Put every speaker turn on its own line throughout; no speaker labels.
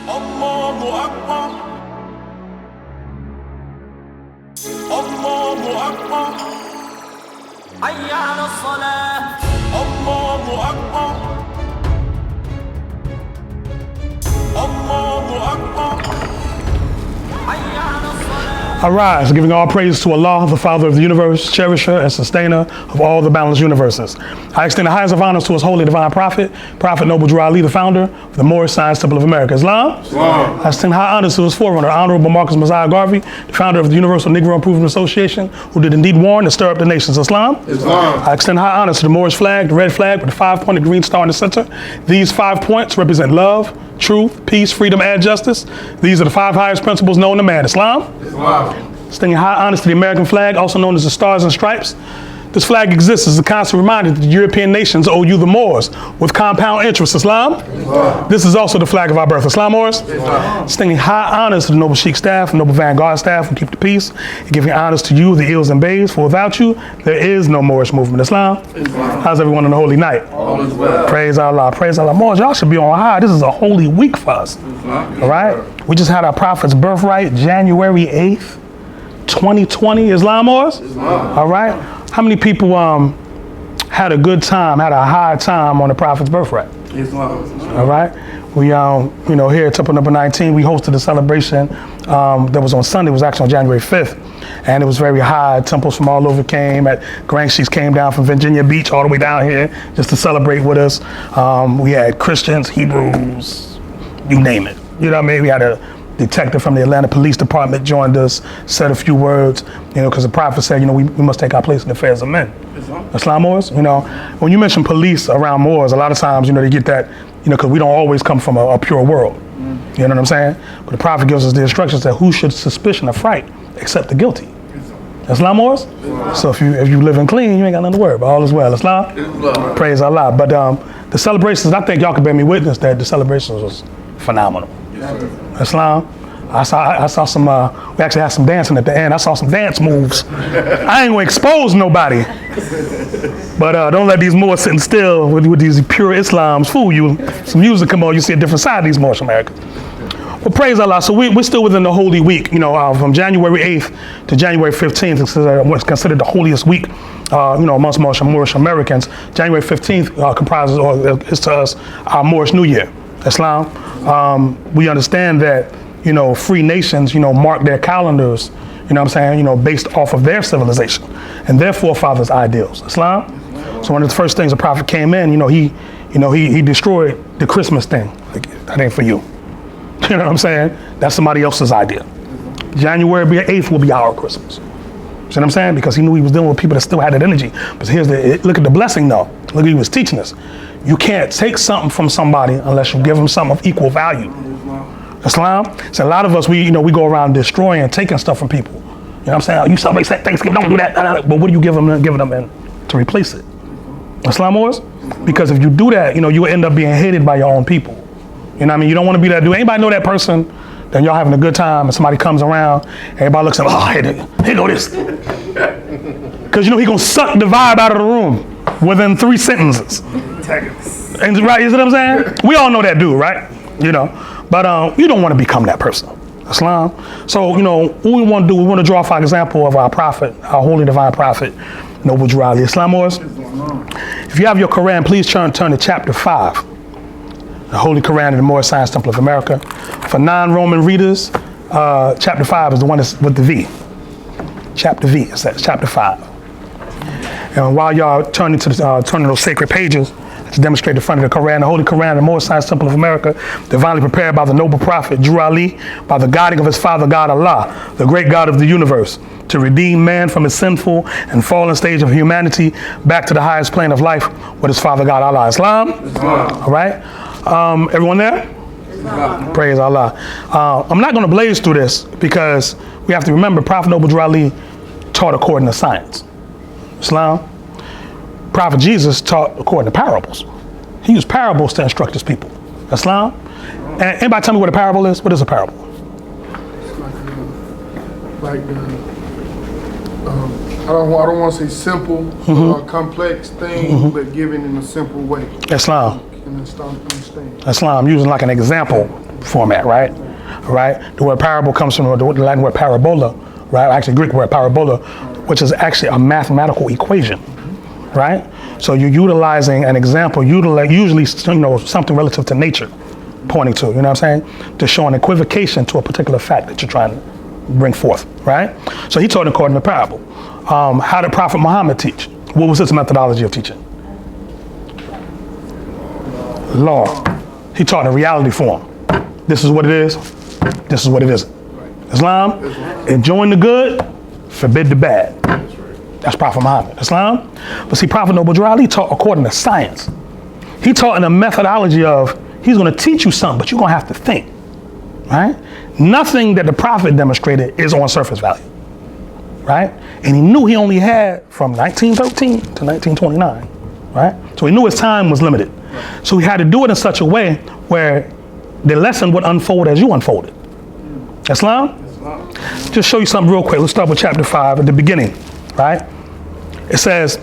Allahu Akbar. Allahu Akbar. Hayya ala salah. Allahu Akbar. Allahu Akbar. Hayya ala salah.
Arise, giving all praise to Allah, the Father of the universe, cherisher and sustainer of all the balanced universes. I extend the highest of honors to His holy divine prophet, Prophet Noble Drew Ali, the founder of the Moorish Science Temple of America. Islam.
Islam.
I extend high honors to his forerunner, Honorable Marcus Mosiah Garvey, the founder of the Universal Negro Improvement Association, who did indeed warn and stir up the nations. Islam.
Islam.
I extend high honors to the Moorish flag, the red flag with the 5-pointed green star in the center. These 5 points represent love, truth, peace, freedom, and justice. These are the 5 highest principles known to man. Islam.
Islam.
Extending high honors to the American flag, also known as the Stars and Stripes. This flag exists as a constant reminder that the European nations owe you the Moors with compound interest. Islam.
Islam.
This is also the flag of our birth. Islam, Moors.
Islam.
Extending high honors to the Noble Sheikh staff, Noble Vanguard staff who keep the peace, and giving honors to you, the Eels and Bays, for without you, there is no Moorish movement. Islam.
Islam.
How's everyone on the holy night?
All is well.
Praise Allah. Praise Allah. Moors, y'all should be on high. This is a holy week for us.
Islam.
All right? We just had our Prophet's birthright, January 8th. 2020, Islam, Moors?
Islam.
All right. How many people had a good time, had a high time on the Prophet's birthright?
Islam.
All right. We, here at Temple number 19, we hosted a celebration that was on Sunday. It was actually on January 5th. And it was very high. Temples from all over came. Grand Chiefs came down from Virginia Beach all the way down here just to celebrate with us. We had Christians, Hebrews, you name it. You know what I mean? We had a detective from the Atlanta Police Department joined us, said a few words, because the Prophet said, we must take our place in the affairs of men. Islam, Moors, when you mention police around Moors, a lot of times, they get that, because we don't always come from a pure world. You know what I'm saying? But the Prophet gives us the instructions that who should suspicion affright except the guilty. Islam, Moors? So if you living clean, you ain't got nothing to worry about. All is well. Islam? Praise Allah. But the celebrations, I think y'all can bear me witness that the celebrations was phenomenal. Islam. I saw some, we actually had some dancing at the end. I saw some dance moves. I ain't gonna expose nobody. But don't let these Moors sitting still with these pure Islams fool you. Some music come on, you see a different side of these Moorish Americans. Well, praise Allah. So we're still within the Holy Week, from January 8th to January 15th. It's considered the holiest week, amongst Moorish Americans. January 15th comprises, or is to us, our Moorish New Year. Islam. We understand that, free nations, mark their calendars, based off of their civilization and their forefathers' ideals. Islam. So one of the first things the Prophet came in, he destroyed the Christmas thing. Like, that ain't for you. You know what I'm saying? That's somebody else's idea. January 8th will be our Christmas. See what I'm saying? Because he knew he was dealing with people that still had that energy. But look at the blessing though. Look what he was teaching us. You can't take something from somebody unless you give them something of equal value. Islam. So a lot of us, we go around destroying and taking stuff from people. You know what I'm saying? You celebrate Thanksgiving, don't do that. But what do you give them in to replace it? Islam was? Because if you do that, you end up being hated by your own people. You know what I mean? You don't want to be that dude. Anybody know that person? Then y'all having a good time and somebody comes around, everybody looks at him, here go this. Because he gonna suck the vibe out of the room within 3 sentences. And right, you see what I'm saying? We all know that dude, right? But you don't want to become that person. Islam. So, what we want to do, we want to draw off our example of our prophet, our holy divine prophet, Noble Drew Ali. Islam was? If you have your Quran, please turn to chapter 5. The Holy Quran of the Moorish Science Temple of America. For non-Roman readers, chapter 5 is the one that's with the V. Chapter V, it says, chapter 5. And while y'all turning those sacred pages to demonstrate the front of the Quran, the Holy Quran of the Moorish Science Temple of America, divinely prepared by the noble prophet Drew Ali, by the guiding of his father God Allah, the great God of the universe, to redeem man from his sinful and fallen stage of humanity back to the highest plane of life with his father God Allah. Islam? All right? Everyone there? Islam. Praise Allah. I'm not going to blaze through this because we have to remember Prophet Noble Drew Ali taught according to science. Islam. Prophet Jesus taught according to parables. He used parables to instruct his people. Islam. And anybody tell me what a parable is? What is a parable?
Like I don't want to say simple, complex thing, but given in a simple way.
Islam.
Can understand.
Islam, using like an example. format, right? Right? The word parable comes from the Latin word parabola, right? Actually, Greek word parabola, which is actually a mathematical equation, right? So you're utilizing an example, usually something relative to nature, pointing to, you know what I'm saying? To show an equivocation to a particular fact that you're trying to bring forth, right? So he taught according to parable. How did Prophet Muhammad teach? What was his methodology of teaching? Law. He taught in reality form. This is what it is. This is what it isn't. Islam, enjoin the good, forbid the bad. That's Prophet Muhammad. Islam. But see, Prophet Noble Drew Ali taught according to science. He taught in a methodology of, he's going to teach you something, but you're going to have to think, right? Nothing that the Prophet demonstrated is on surface value, right? And he knew he only had from 1913 to 1929, right? So he knew his time was limited. So he had to do it in such a way where the lesson would unfold as you unfolded. Islam? Just show you something real quick. Let's start with chapter 5 at the beginning, right? It says,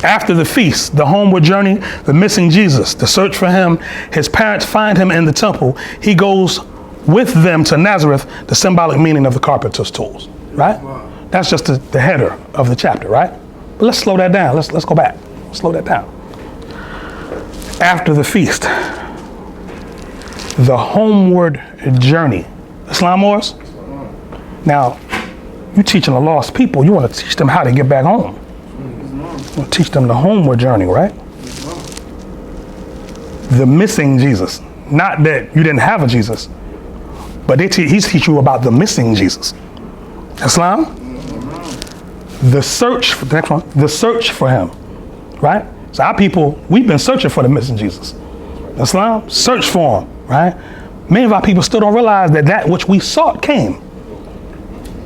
after the feast, the homeward journey, the missing Jesus, the search for him, his parents find him in the temple. He goes with them to Nazareth, the symbolic meaning of the carpenter's tools, right? That's just the header of the chapter, right? But let's slow that down. Let's go back. Slow that down. After the feast, the homeward journey. Islam Moors? Now, you're teaching the lost people. You want to teach them how to get back home. You want to teach them the homeward journey, right? The missing Jesus. Not that you didn't have a Jesus, but he's teaching you about the missing Jesus. Islam? The search for the next one. The search for him, right? So our people, we've been searching for the missing Jesus. Islam, search for him, right? Many of our people still don't realize that which we sought came.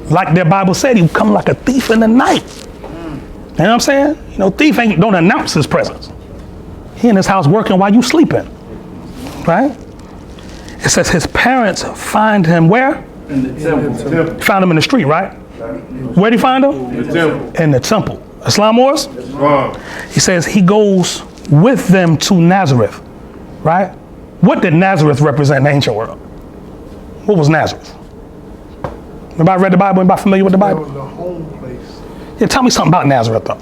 Like their Bible said, he would come like a thief in the night. You know what I'm saying? You know, thief don't announce his presence. He in his house working while you sleeping, right? It says his parents find him where?
In the temple.
Found him in the street, right? Where did he find him?
In the temple.
In the temple. Islam Moors? He says he goes with them to Nazareth, right? What did Nazareth represent in the ancient world? What was Nazareth? Anybody read the Bible? Anybody familiar with the
That
Bible?
was the home place.
Yeah, tell me something about Nazareth though.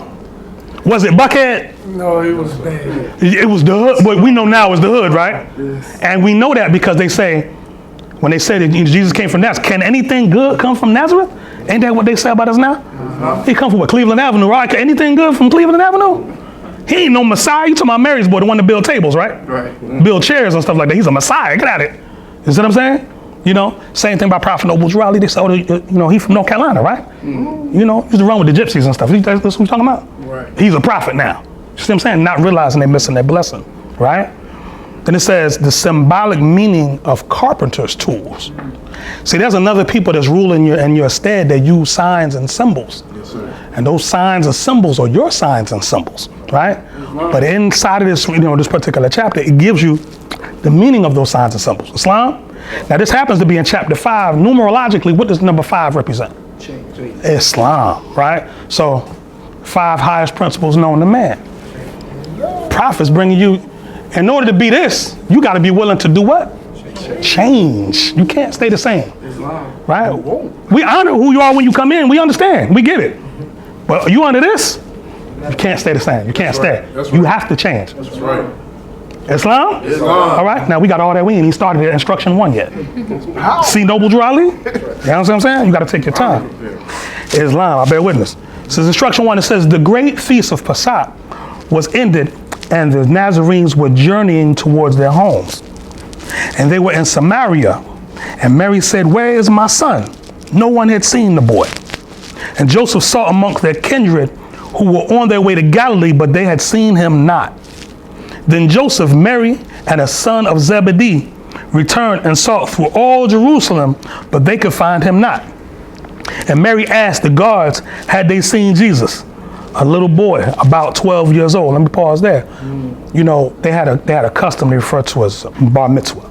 Was it Buckhead?
No, it was bad.
It was the hood. What we know now is the hood, right?
Yes.
And we know that because they say, when they say that Jesus came from Nazareth, can anything good come from Nazareth? Ain't that what they say about us now? He come from what, Cleveland Avenue, right? Can anything good from Cleveland Avenue? He ain't no Messiah. You talking about Mary's boy, the one that build tables, right?
Right.
Build chairs and stuff like that. He's a Messiah. Get at it. You see what I'm saying? You know, same thing about Prophet Noble Drew Ali. They say, he's from North Carolina, right? You know, he used to run with the gypsies and stuff. That's what we're talking about.
Right.
He's a prophet now. You see what I'm saying? Not realizing they're missing their blessing, right? Then it says the symbolic meaning of carpenter's tools. See, there's another people that's ruling in your stead that use signs and symbols.
Yes, sir.
And those signs and symbols are your signs and symbols, right? But inside of this, this particular chapter, it gives you the meaning of those signs and symbols. Islam? Now this happens to be in chapter 5. Numerologically, what does number 5 represent? Islam, right? So 5 highest principles known to man. Prophets bringing you, in order to be this, you got to be willing to do what? Change. You can't stay the same, right? We honor who you are when you come in. We understand. We get it. But you under this, you can't stay the same. You can't stay. You have to change.
That's right.
Islam? All right. Now we got all that. We ain't even started at instruction 1 yet. See Noble Drew Ali? You know what I'm saying? You got to take your time. Islam, I bear witness. Says instruction 1, it says the great feast of Passat was ended and the Nazarenes were journeying towards their homes. And they were in Samaria. And Mary said, "Where is my son?" No one had seen the boy. And Joseph sought amongst their kindred who were on their way to Galilee, but they had seen him not. Then Joseph, Mary, and a son of Zebedee returned and sought through all Jerusalem, but they could find him not. And Mary asked the guards, had they seen Jesus? A little boy, about 12 years old. Let me pause there. You know, they had a custom they refer to as bar mitzvah,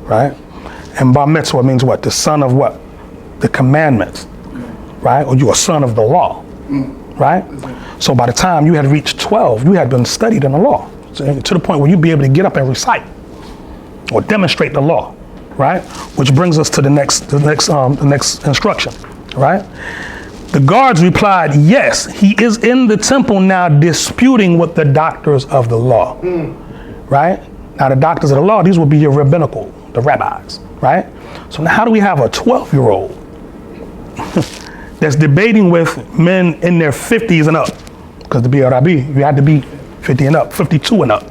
right? And bar mitzvah means what? The son of what? The commandments, right? Or you're a son of the law, right? So by the time you had reached 12, you had been studied in the law, to the point where you'd be able to get up and recite. or demonstrate the law, right? Which brings us to the next instruction, right? The guards replied, yes, he is in the temple now disputing with the doctors of the law, right? Now the doctors of the law, these would be your rabbinical, the rabbis, right? So now how do we have a 12-year-old that's debating with men in their 50s and up? Because to be a rabbi, you had to be 50 and up, 52 and up,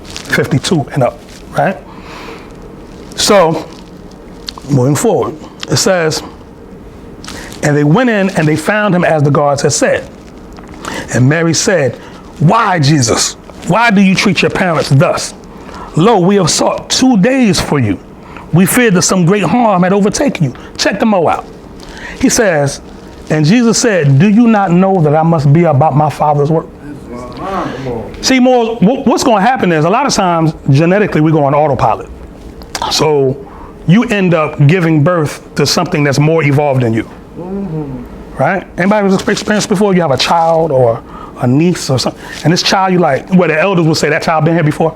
52 and up, right? So, moving forward, it says, and they went in and they found him as the guards had said. And Mary said, why, Jesus? Why do you treat your parents thus? Lo, we have sought 2 days for you. We feared that some great harm had overtaken you. Check the mo out. He says, and Jesus said, do you not know that I must be about my Father's work? See, more, what's going to happen is a lot of times genetically we go on autopilot. So you end up giving birth to something that's more evolved than you. Right? Anybody who's experienced before? You have a child or a niece or something, and this child, you like, where the elders would say, that child been here before?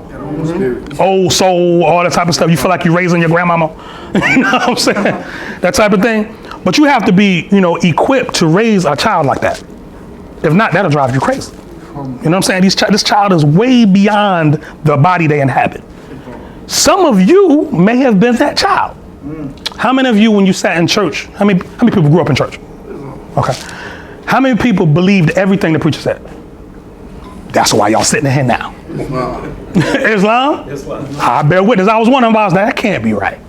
Old soul, all that type of stuff. You feel like you're raising your grandmama. You know what I'm saying? That type of thing. But you have to be, equipped to raise a child like that. If not, that'll drive you crazy. You know what I'm saying? This child is way beyond the body they inhabit. Some of you may have been that child. How many of you, when you sat in church, how many people grew up in church? Okay. How many people believed everything the preacher said? That's why y'all sitting in here now. Islam? I bear witness. I was one of them. I was like, that can't be right.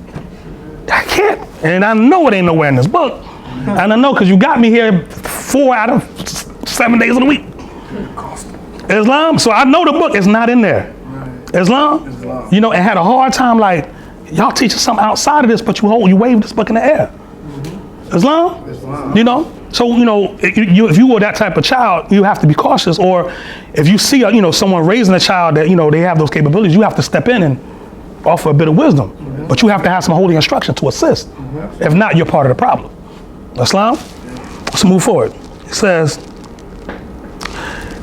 That can't. And I know it ain't nowhere in this book. And I know because you got me here 4 out of 7 days of the week. Islam. So I know the book is not in there. Islam. It had a hard time like, y'all teaching something outside of this, but you wave this book in the air. Islam. So, if you were that type of child, you have to be cautious. Or if you see, someone raising a child that, they have those capabilities, you have to step in and offer a bit of wisdom. But you have to have some holy instruction to assist. If not, you're part of the problem. Islam? Let's move forward. It says,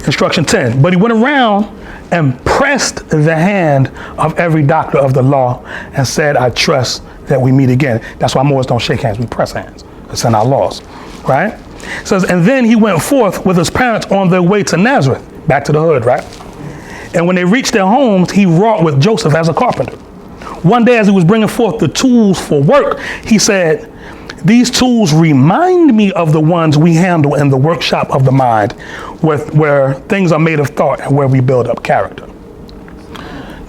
instruction 10, but he went around and pressed the hand of every doctor of the law and said, I trust that we meet again. That's why Moors don't shake hands, we press hands. It's in our laws, right? It says, and then he went forth with his parents on their way to Nazareth, back to the hood, right? And when they reached their homes, he wrought with Joseph as a carpenter. One day as he was bringing forth the tools for work, he said, these tools remind me of the ones we handle in the workshop of the mind, where things are made of thought and where we build up character.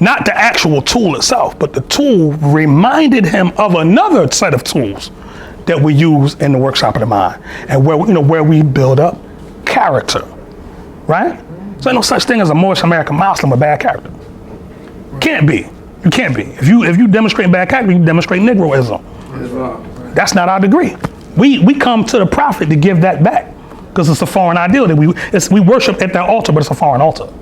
Not the actual tool itself, but the tool reminded him of another set of tools that we use in the workshop of the mind and where we build up character, right? So ain't no such thing as a Moorish American Muslim with bad character. Can't be. You can't be. If you demonstrate bad character, you demonstrate Negroism. That's not our degree. We come to the prophet to give that back because it's a foreign ideal that we worship at that altar, but it's a foreign altar.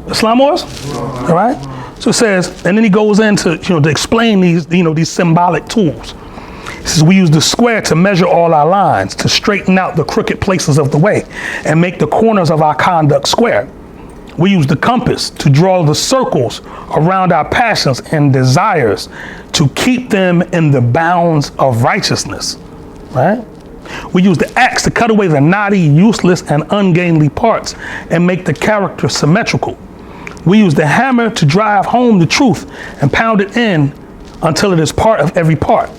Islam was, all right? So it says, and then he goes into to explain these symbolic tools. He says, we use the square to measure all our lines, to straighten out the crooked places of the way and make the corners of our conduct square. We use the compass to draw the circles around our passions and desires to keep them in the bounds of righteousness, right? We use the axe to cut away the knotty, useless, and ungainly parts and make the character symmetrical. We use the hammer to drive home the truth and pound it in until it is part of every part.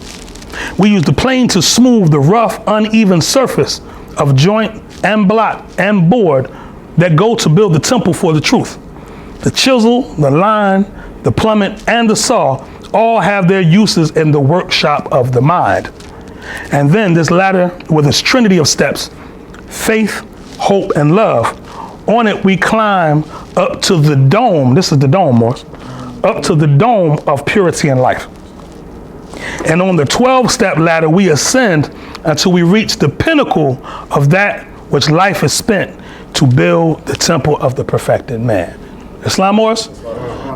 We use the plane to smooth the rough, uneven surface of joint and block and board that go to build the temple for the truth. The chisel, the line, the plummet, and the saw all have their uses in the workshop of the mind. And then this ladder with its trinity of steps, faith, hope, and love. On it we climb up to the dome. This is the dome, Morris. Up to the dome of purity and life. And on the 12-step ladder we ascend until we reach the pinnacle of that which life is spent to build the temple of the perfected man. Islam, Morris?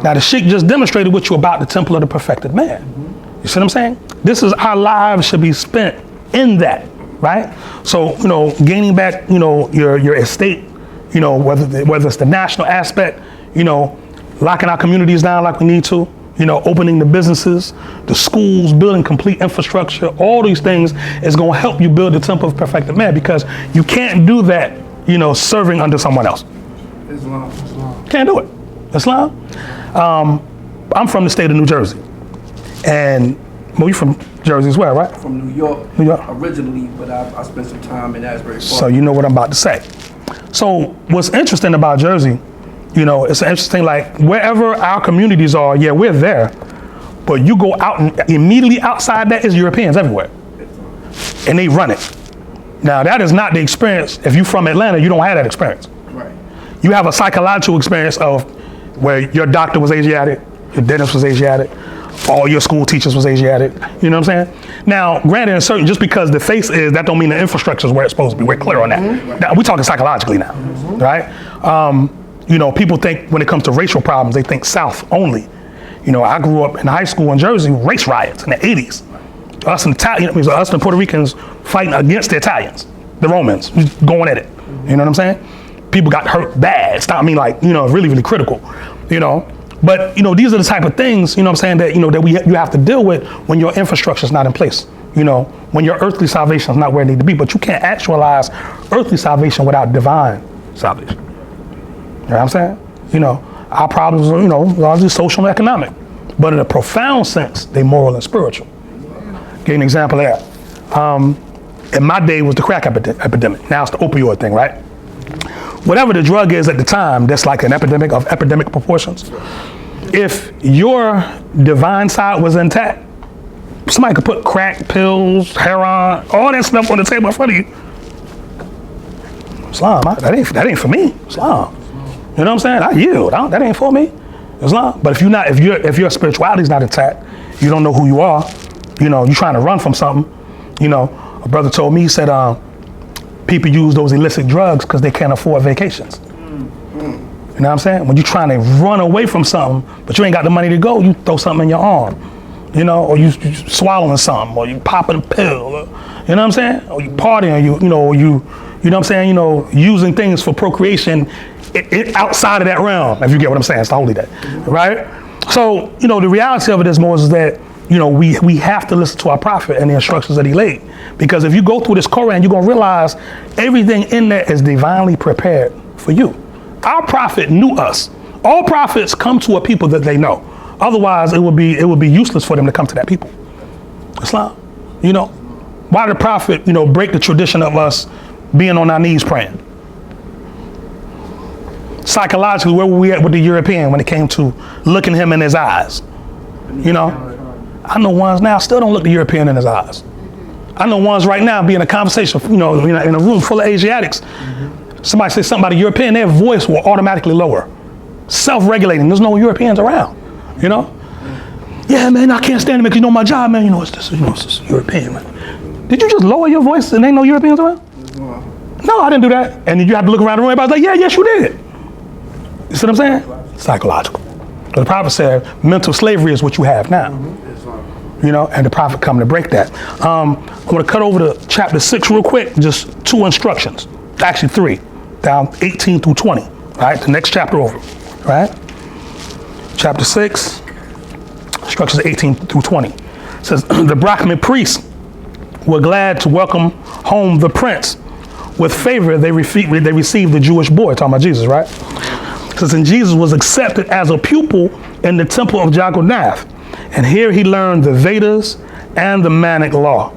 Now the Sheikh just demonstrated with you about the temple of the perfected man. You see what I'm saying? This is our lives should be spent in that, right? So, gaining back, your estate, whether it's the national aspect, locking our communities down like we need to, opening the businesses, the schools, building complete infrastructure, all these things is going to help you build the temple of perfected man, because you can't do that, serving under someone else.
Islam.
Can't do it. Islam. I'm from the state of New Jersey. And, well, you from Jersey as well, right?
From New York.
New York.
Originally, but I spent some time in Asbury Park.
So you know what I'm about to say. So what's interesting about Jersey, it's interesting, like wherever our communities are, yeah, we're there. But you go out and immediately outside that is Europeans everywhere. And they run it. Now that is not the experience. If you're from Atlanta, you don't have that experience.
Right.
You have a psychological experience of where your doctor was Asiatic, your dentist was Asiatic, all your school teachers was Asiatic. You know what I'm saying? Now, granted, in certain, just because the face is, that don't mean the infrastructure is where it's supposed to be. We're clear on that. Now, we're talking psychologically now, right? People think when it comes to racial problems, they think South only. I grew up in high school in Jersey, race riots in the 80s. Us and us and Puerto Ricans fighting against the Italians, the Romans, going at it. You know what I'm saying? People got hurt bad. Really, really critical. But these are the type of things, that you have to deal with when your infrastructure is not in place. When your earthly salvation is not where it needs to be. But you can't actualize earthly salvation without divine salvation. You know what I'm saying? Our problems are, largely social and economic. But in a profound sense, they're moral and spiritual. Give you an example of that. In my day was the crack epidemic. Now it's the opioid thing, right? Whatever the drug is at the time, that's like an epidemic of epidemic proportions. If your divine side was intact, somebody could put crack, pills, heroin, all that stuff on the table in front of you. Islam, that ain't for me. Islam. You know what I'm saying? I yield. That ain't for me. Islam. But if your spirituality is not intact, you don't know who you are. You're trying to run from something. A brother told me, he said, people use those illicit drugs because they can't afford vacations. You know what I'm saying? When you're trying to run away from something, but you ain't got the money to go, you throw something in your arm, or you swallowing something, or you popping a pill, or, you know what I'm saying? Or you partying, you know what I'm saying? Using things for procreation outside of that realm, if you get what I'm saying. It's the holy day, right? So, the reality of it is more is that, we have to listen to our prophet and the instructions that he laid. Because if you go through this Quran, you're going to realize everything in there is divinely prepared for you. Our prophet knew us. All prophets come to a people that they know. Otherwise, it would be useless for them to come to that people. Islam. Why did the prophet, break the tradition of us being on our knees praying? Psychologically, where were we at with the European when it came to looking him in his eyes? I know ones now still don't look the European in his eyes. I know ones right now be in a conversation, in a room full of Asiatics. Somebody says something about a European, their voice will automatically lower. Self-regulating, there's no Europeans around, Yeah, man, I can't stand it because my job, man, it's this European, man. Did you just lower your voice and ain't no Europeans around? No, I didn't do that. And then you have to look around the room, everybody's like, yes, you did. You see what I'm saying? Psychological. The prophet said, mental slavery is what you have now. And the prophet come to break that. I'm going to cut over to chapter 6 real quick, just 2 instructions. Actually 3, down 18 through 20. Right, the next chapter over. Right? Chapter 6, instructions 18 through 20. It says, the Brahmin priests were glad to welcome home the prince. With favor, they received the Jewish boy, talking about Jesus, right? It says, and Jesus was accepted as a pupil in the temple of Jagannath. And here he learned the Vedas and the Manic law.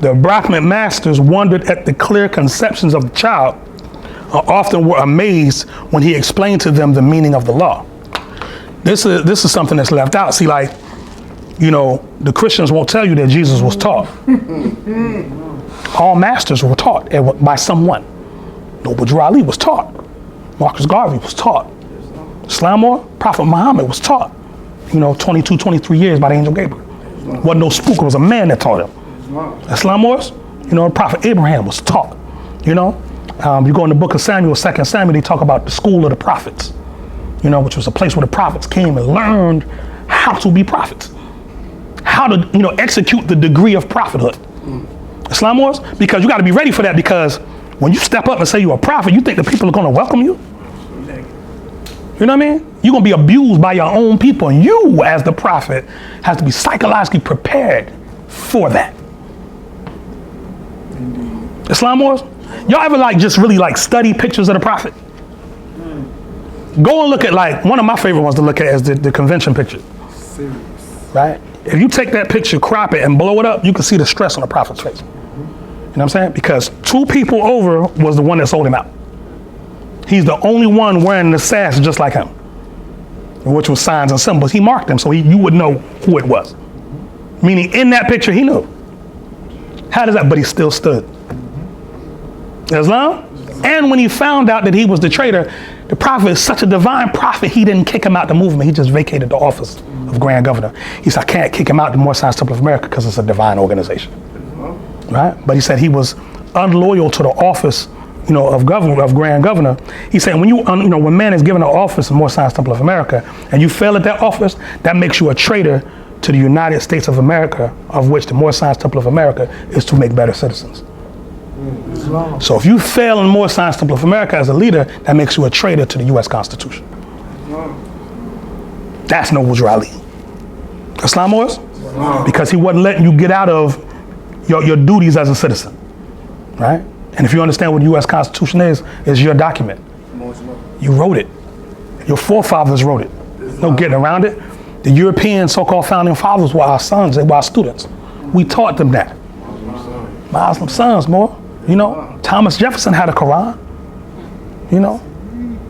The Brahmin masters wondered at the clear conceptions of the child, often were amazed when he explained to them the meaning of the law. This is something that's left out. See, the Christians won't tell you that Jesus was taught. All masters were taught by someone. Noble Drew Ali was taught. Marcus Garvey was taught. Islamor, Prophet Muhammad was taught. 22, 23 years by the angel Gabriel. Wasn't no spook, it was a man that taught him. Islamors, Prophet Abraham was taught. You go in the book of Samuel, 2 Samuel, they talk about the school of the prophets, which was a place where the prophets came and learned how to be prophets, how to, execute the degree of prophethood. Islamors, because you got to be ready for that, because when you step up and say you're a prophet, you think the people are going to welcome you? You You know what I mean? You're going to be abused by your own people, and you, as the prophet, have to be psychologically prepared for that. Islam wars? Y'all ever just really study pictures of the prophet? Go and look at one of my favorite ones to look at is the convention picture.
Serious.
Right? If you take that picture, crop it, and blow it up, you can see the stress on the prophet's face. You know what I'm saying? Because 2 people over was the one that sold him out. He's the only one wearing the sash just like him, which was signs and symbols. He marked them so you would know who it was. Meaning in that picture, he knew. How does that? But he still stood. Islam? And when he found out that he was the traitor, the prophet is such a divine prophet, he didn't kick him out the movement. He just vacated the office of Grand Governor. He said, I can't kick him out the Moorish Temple of America because it's a divine organization. Right? But he said he was unloyal to the office, of Grand Governor. He said when man is given an office in Moorish Temple of America and you fail at that office, that makes you a traitor to the United States of America, of which the Moorish Temple of America is to make better citizens. So if you fail in Moorish Temple of America as a leader, that makes you a traitor to the U.S. Constitution. That's Noble Drew Ali. Islam was? Because he wasn't letting you get out of your duties as a citizen. Right? And if you understand what the U.S. Constitution is your document. You wrote it. Your forefathers wrote it. No getting around it. The European so-called founding fathers were our sons, they were our students. We taught them that. Muslim sons, more. Thomas Jefferson had a Quran.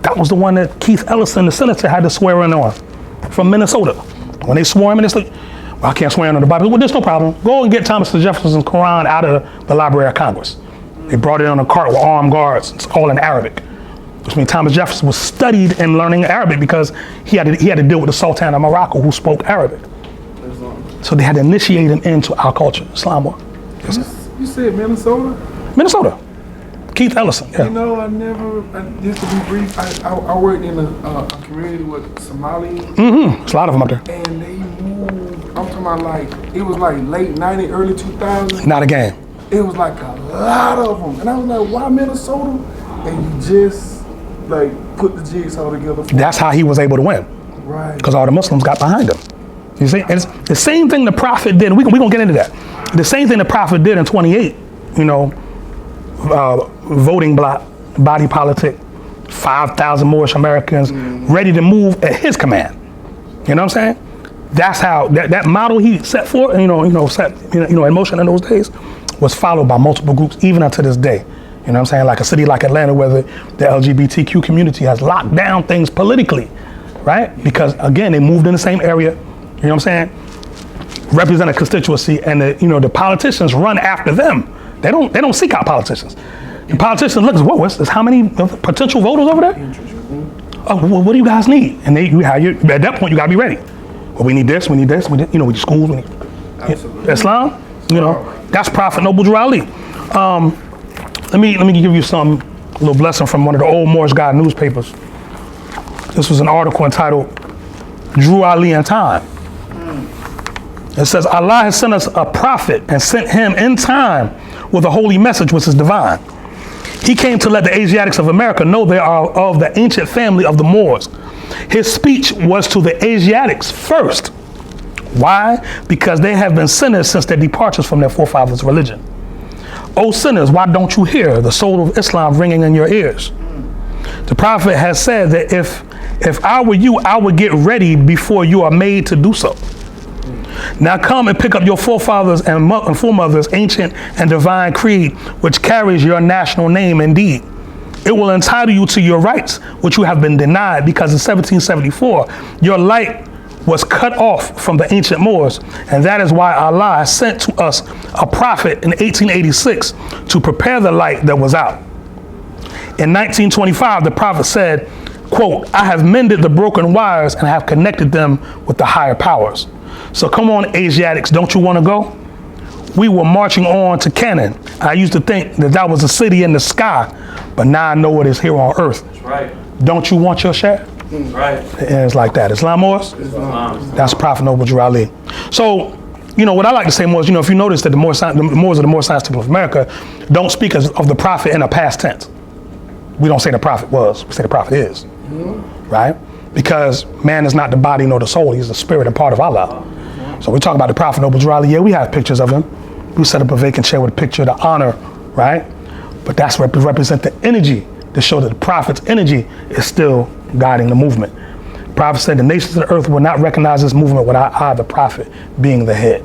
That was the one that Keith Ellison, the senator, had to swear in on from Minnesota. When they swore him in, it's like, well, I can't swear in on the Bible. Well, there's no problem. Go and get Thomas Jefferson's Quran out of the Library of Congress. They brought it on a cart with armed guards. It's all in Arabic. Which means Thomas Jefferson was studied in learning Arabic because he had to deal with the Sultan of Morocco who spoke Arabic. So they had to initiate him into our culture, Islam. Yes,
You said Minnesota?
Minnesota. Keith Ellison, yeah.
I just to be brief, I worked in a community with Somali.
There's a lot of them up there.
And they moved, I'm talking about it was late 90s, early 2000s.
Not a game.
It was a lot of them. And I was like, why Minnesota? And you just put the jigsaw together.
That's how he was able to win.
Right.
Because all the Muslims got behind him. You see? And it's the same thing the prophet did. We're going to get into that. The same thing the prophet did in 28, voting block, body politic, 5,000 Moorish Americans ready to move at his command. You know what I'm saying? That's how that model he set forth, in motion in those days, was followed by multiple groups even unto this day. You know what I'm saying? Like a city like Atlanta where the LGBTQ community has locked down things politically, right? Because again, they moved in the same area, you know what I'm saying? Represent a constituency, and the politicians run after them. They don't seek out politicians. The politicians look, there's how many potential voters over there? What do you guys need? And at that point you gotta be ready. Well, we need this, we need schools, we need Islam, that's Prophet Noble Drew Ali. Let me give you a little blessing from one of the old Moorish God newspapers. This was an article entitled Drew Ali in Time. It says, Allah has sent us a prophet and sent him in time with a holy message which is divine. He came to let the Asiatics of America know they are of the ancient family of the Moors. His speech was to the Asiatics first. Why? Because they have been sinners since their departures from their forefathers' religion. O sinners, why don't you hear the soul of Islam ringing in your ears? The prophet has said that if I were you, I would get ready before you are made to do so. Now come and pick up your forefathers and foremothers' ancient and divine creed, which carries your national name indeed. It will entitle you to your rights, which you have been denied, because in 1774, your light was cut off from the ancient Moors, and that is why Allah sent to us a prophet in 1886 to prepare the light that was out. In 1925, the prophet said, quote, I have mended the broken wires and have connected them with the higher powers. So come on, Asiatics, don't you want to go? We were marching on to Canaan. I used to think that was a city in the sky, but now I know it is here on earth.
That's right.
Don't you want your share?
That's right.
And it's like that. Islam Moors? That's Prophet Noble Drew Ali. So, what I like to say more is, if you notice that the Moors of the Moorish Temple of America don't speak of the prophet in a past tense. We don't say the prophet was, we say the prophet is, right? because man is not the body nor the soul. He's the spirit and part of Allah. So we talk about the Prophet Noble Drew Ali. Yeah, we have pictures of him. We set up a vacant chair with a picture to honor, right? But that's what represent the energy to show that the Prophet's energy is still guiding the movement. The Prophet said the nations of the earth will not recognize this movement without I, the Prophet, being the head.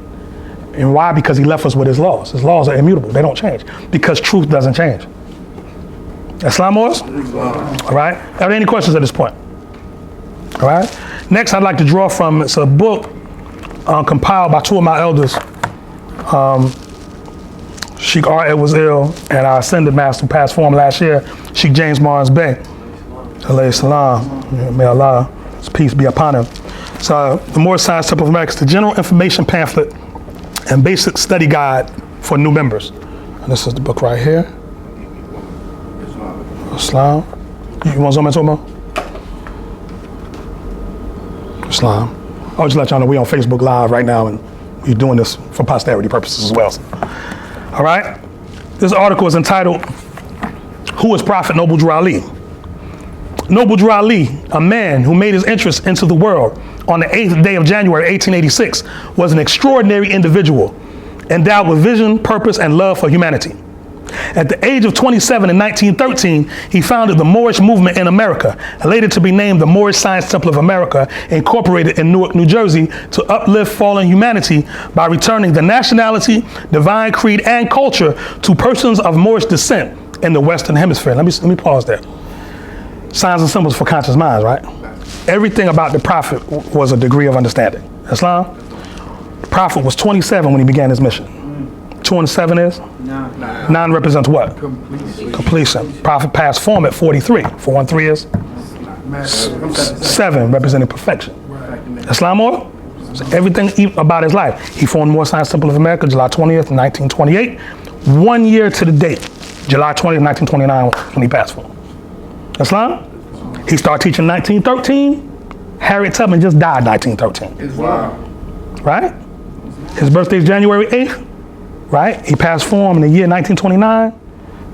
And why? Because he left us with his laws. His laws are immutable. They don't change because truth doesn't change. Islam was? All right. Are there any questions at this point? All right. Next, I'd like to draw from, it's a book compiled by two of my elders, Sheikh Ranesi-El and our ascended master who passed form last year, Sheikh James Barnes Bey. Alayhi salam. May Allah's peace be upon him. So, the Moorish Science Temple of America is the general information pamphlet and basic study guide for new members. And this is the book right here. Islam. You want something to talk about? Islam. I'll just let y'all know we're on Facebook Live right now and we're doing this for posterity purposes as well. All right. This article is entitled, Who is Prophet Noble Drew Ali? Noble Drew Ali, a man who made his entrance into the world on the 8th day of January 1886, was an extraordinary individual, endowed with vision, purpose, and love for humanity. At the age of 27 in 1913, he founded the Moorish movement in America, later to be named the Moorish Science Temple of America, incorporated in Newark, New Jersey, to uplift fallen humanity by returning the nationality, divine creed, and culture to persons of Moorish descent in the Western Hemisphere. Let me pause there. Signs and symbols for conscious minds, right? Everything about the Prophet was a degree of understanding. Islam? The Prophet was 27 when he began his mission. 27 is? 9 represents what? Completion. Prophet passed form at 43. 413 is? 7 representing perfection. Islam or? So everything about his life. He formed Moorish Science Temple of America July 20th, 1928. 1 year to the date. July 20th, 1929 when he passed form. Islam? He started teaching in 1913. Harriet Tubman just died in 1913.
Wow.
Right? His birthday is January 8th. Right? He passed form in the year 1929.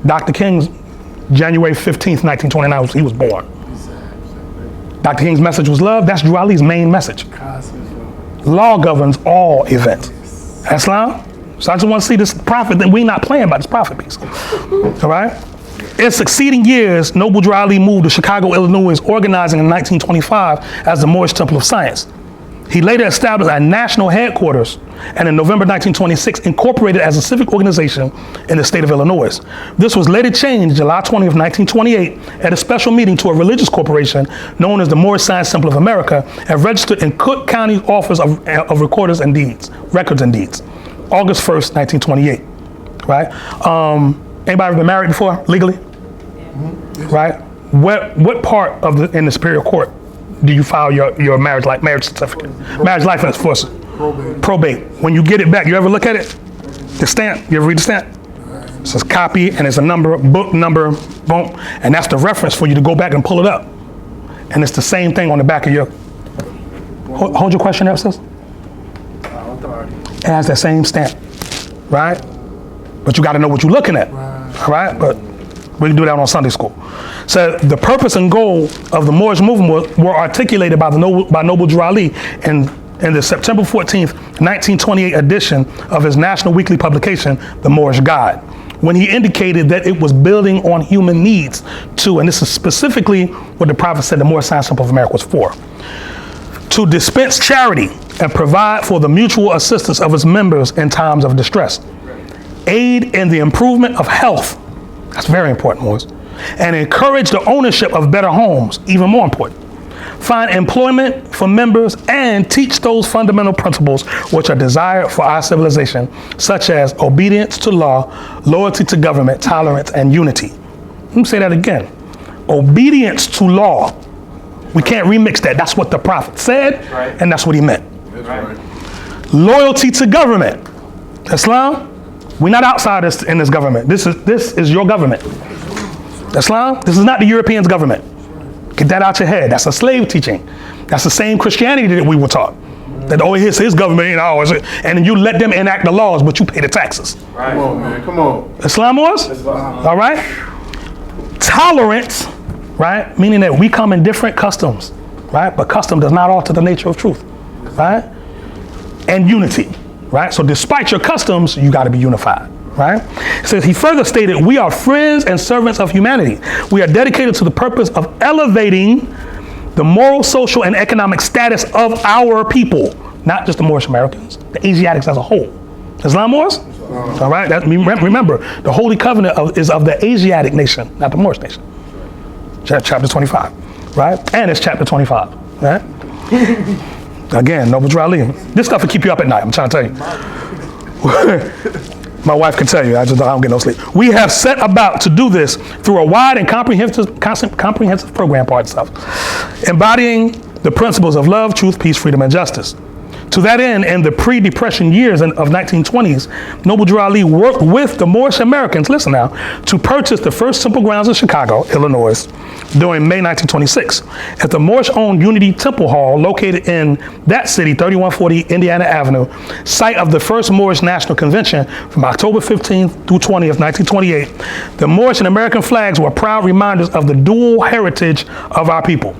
Dr. King's January 15th, 1929, he was born. Dr. King's message was love. That's Drew Ali's main message. Law governs all events. Islam? So I just want to see this prophet, that we're not playing by this prophet piece. All right? In succeeding years, Noble Drew Ali moved to Chicago, Illinois, organizing in 1925 as the Moorish Temple of Science. He later established a national headquarters and in November 1926 incorporated as a civic organization in the state of Illinois. This was later changed July 20th, 1928 at a special meeting to a religious corporation known as the Moorish Science Temple of America and registered in Cook County Office of Records and Deeds, August 1st, 1928, right? Anybody ever been married before, legally? Mm-hmm. Right? What part of in the Superior Court do you file your marriage certificate? Marriage license for probate. When you get it back, you ever look at it? The stamp, you ever read the stamp? It says copy and it's a number, book number, boom. And that's the reference for you to go back and pull it up. And it's the same thing on the back of your, hold your question up, sis. It has that same stamp, right? But you got to know what you're looking at, all right? But we can do that on Sunday school. So the purpose and goal of the Moorish movement were articulated by Noble Drew Ali in the September 14th, 1928 edition of his national weekly publication, The Moorish Guide, when he indicated that it was building on human needs too, and this is specifically what the Prophet said the Moorish Science Temple of America was for. To dispense charity and provide for the mutual assistance of its members in times of distress. Aid in the improvement of health. That's very important, Moors. And encourage the ownership of better homes, even more important. Find employment for members and teach those fundamental principles which are desired for our civilization, such as obedience to law, loyalty to government, tolerance, and unity. Let me say that again. Obedience to law. We can't remix that. That's what the Prophet said, and that's what he meant. Loyalty to government. Islam? We're not outsiders in this government. This is your government. Islam? This is not the Europeans' government. Get that out your head. That's a slave teaching. That's the same Christianity that we were taught. That, oh, his government ain't ours. And then you let them enact the laws, but you pay the taxes.
Right. Come on, man. Come on.
Islam was? All right? Tolerance, right? Meaning that we come in different customs, right? But custom does not alter the nature of truth, right? And unity, right? So despite your customs, you got to be unified, right? It says, he further stated, we are friends and servants of humanity. We are dedicated to the purpose of elevating the moral, social, and economic status of our people, not just the Moorish Americans, the Asiatics as a whole. Islam Moors? All right, remember, the Holy Covenant is of the Asiatic nation, not the Moorish nation. Chapter 25, right? And it's chapter 25, right? Again, Noble Drew Ali. This stuff will keep you up at night, I'm trying to tell you. My wife can tell you, I don't get no sleep. We have set about to do this through a wide and comprehensive program, embodying the principles of love, truth, peace, freedom, and justice. To that end, in the pre-Depression years of 1920s, Noble Drew Ali worked with the Moorish Americans, listen now, to purchase the first temple grounds in Chicago, Illinois, during May 1926, at the Moorish-owned Unity Temple Hall, located in that city, 3140 Indiana Avenue, site of the first Moorish National Convention from October 15th through 20th, 1928. The Moorish and American flags were proud reminders of the dual heritage of our people.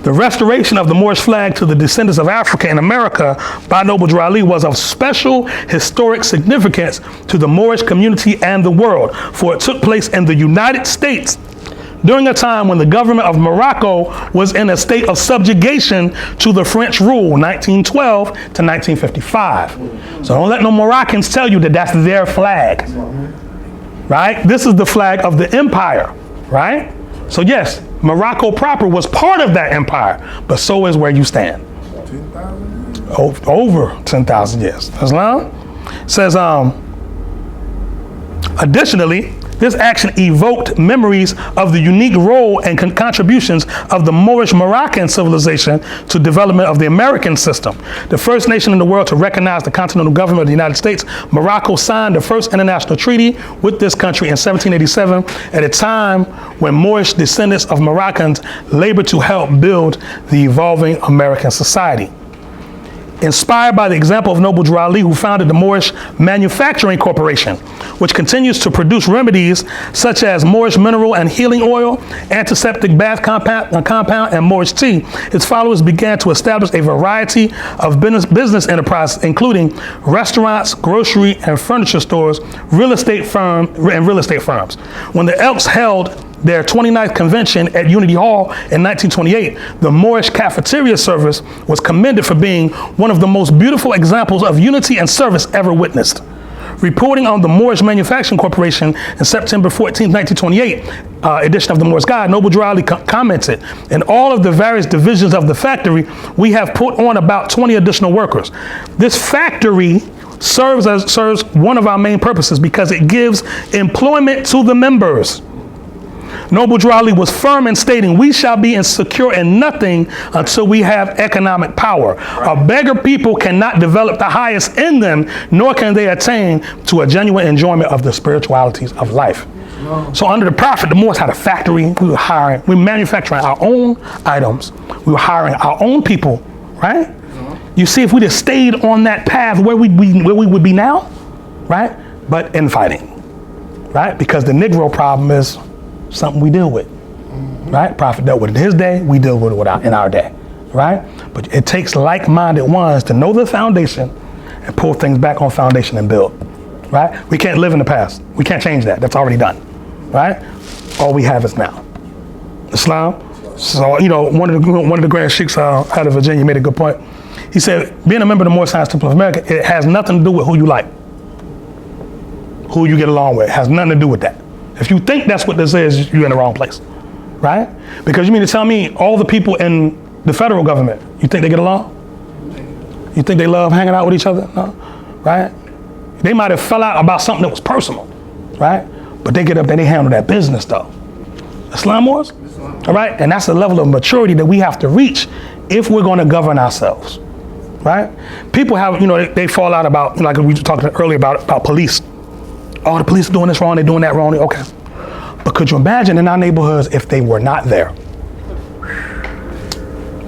The restoration of the Moorish flag to the descendants of Africa in America by Noble Drew Ali was of special historic significance to the Moorish community and the world, for it took place in the United States during a time when the government of Morocco was in a state of subjugation to the French rule, 1912 to 1955. So don't let no Moroccans tell you that that's their flag, right? This is the flag of the empire, right? So yes, Morocco proper was part of that empire, but so is where you stand.
10,000 years?
Over 10,000 years. Islam says, additionally, this action evoked memories of the unique role and contributions of the Moorish Moroccan civilization to development of the American system. The first nation in the world to recognize the continental government of the United States, Morocco signed the first international treaty with this country in 1787 at a time when Moorish descendants of Moroccans labored to help build the evolving American society. Inspired by the example of Noble Drew Ali, who founded the Moorish Manufacturing Corporation, which continues to produce remedies such as Moorish mineral and healing oil, antiseptic bath compound, and Moorish tea, its followers began to establish a variety of business enterprises, including restaurants, grocery and furniture stores, real estate firms. When the Elks held their 29th convention at Unity Hall in 1928, the Moorish cafeteria service was commended for being one of the most beautiful examples of unity and service ever witnessed. Reporting on the Moorish Manufacturing Corporation in September 14, 1928, edition of the Moorish Guide, Noble Drew Ali commented, in all of the various divisions of the factory, we have put on about 20 additional workers. This factory serves one of our main purposes because it gives employment to the members. Noble Drew Ali was firm in stating, we shall be insecure in nothing until we have economic power. A beggar people cannot develop the highest in them, nor can they attain to a genuine enjoyment of the spiritualities of life. So under the Prophet, the Moors had a factory. We were manufacturing our own items. We were hiring our own people, right? You see, if we just stayed on that path, where we would be now, right? But infighting, right? Because the Negro problem is something we deal with, right? Prophet dealt with it in his day, we deal with it in our day, right? But it takes like-minded ones to know the foundation and pull things back on foundation and build, right? We can't live in the past. We can't change that. That's already done, right? All we have is now. Islam. So, one of the grand sheikhs out of Virginia made a good point. He said, being a member of the Moorish Science Temple of America, it has nothing to do with who you like, who you get along with. It has nothing to do with that. If you think that's what this is, you're in the wrong place, right? Because you mean to tell me all the people in the federal government, you think they get along? You think they love hanging out with each other? No, right? They might have fell out about something that was personal, right? But they get up there, they handle that business though. Islam Wars, all right? And that's the level of maturity that we have to reach if we're gonna govern ourselves, right? People have, they fall out about, like we were talking earlier about police. Oh, the police are doing this wrong, they're doing that wrong, okay. But could you imagine in our neighborhoods if they were not there?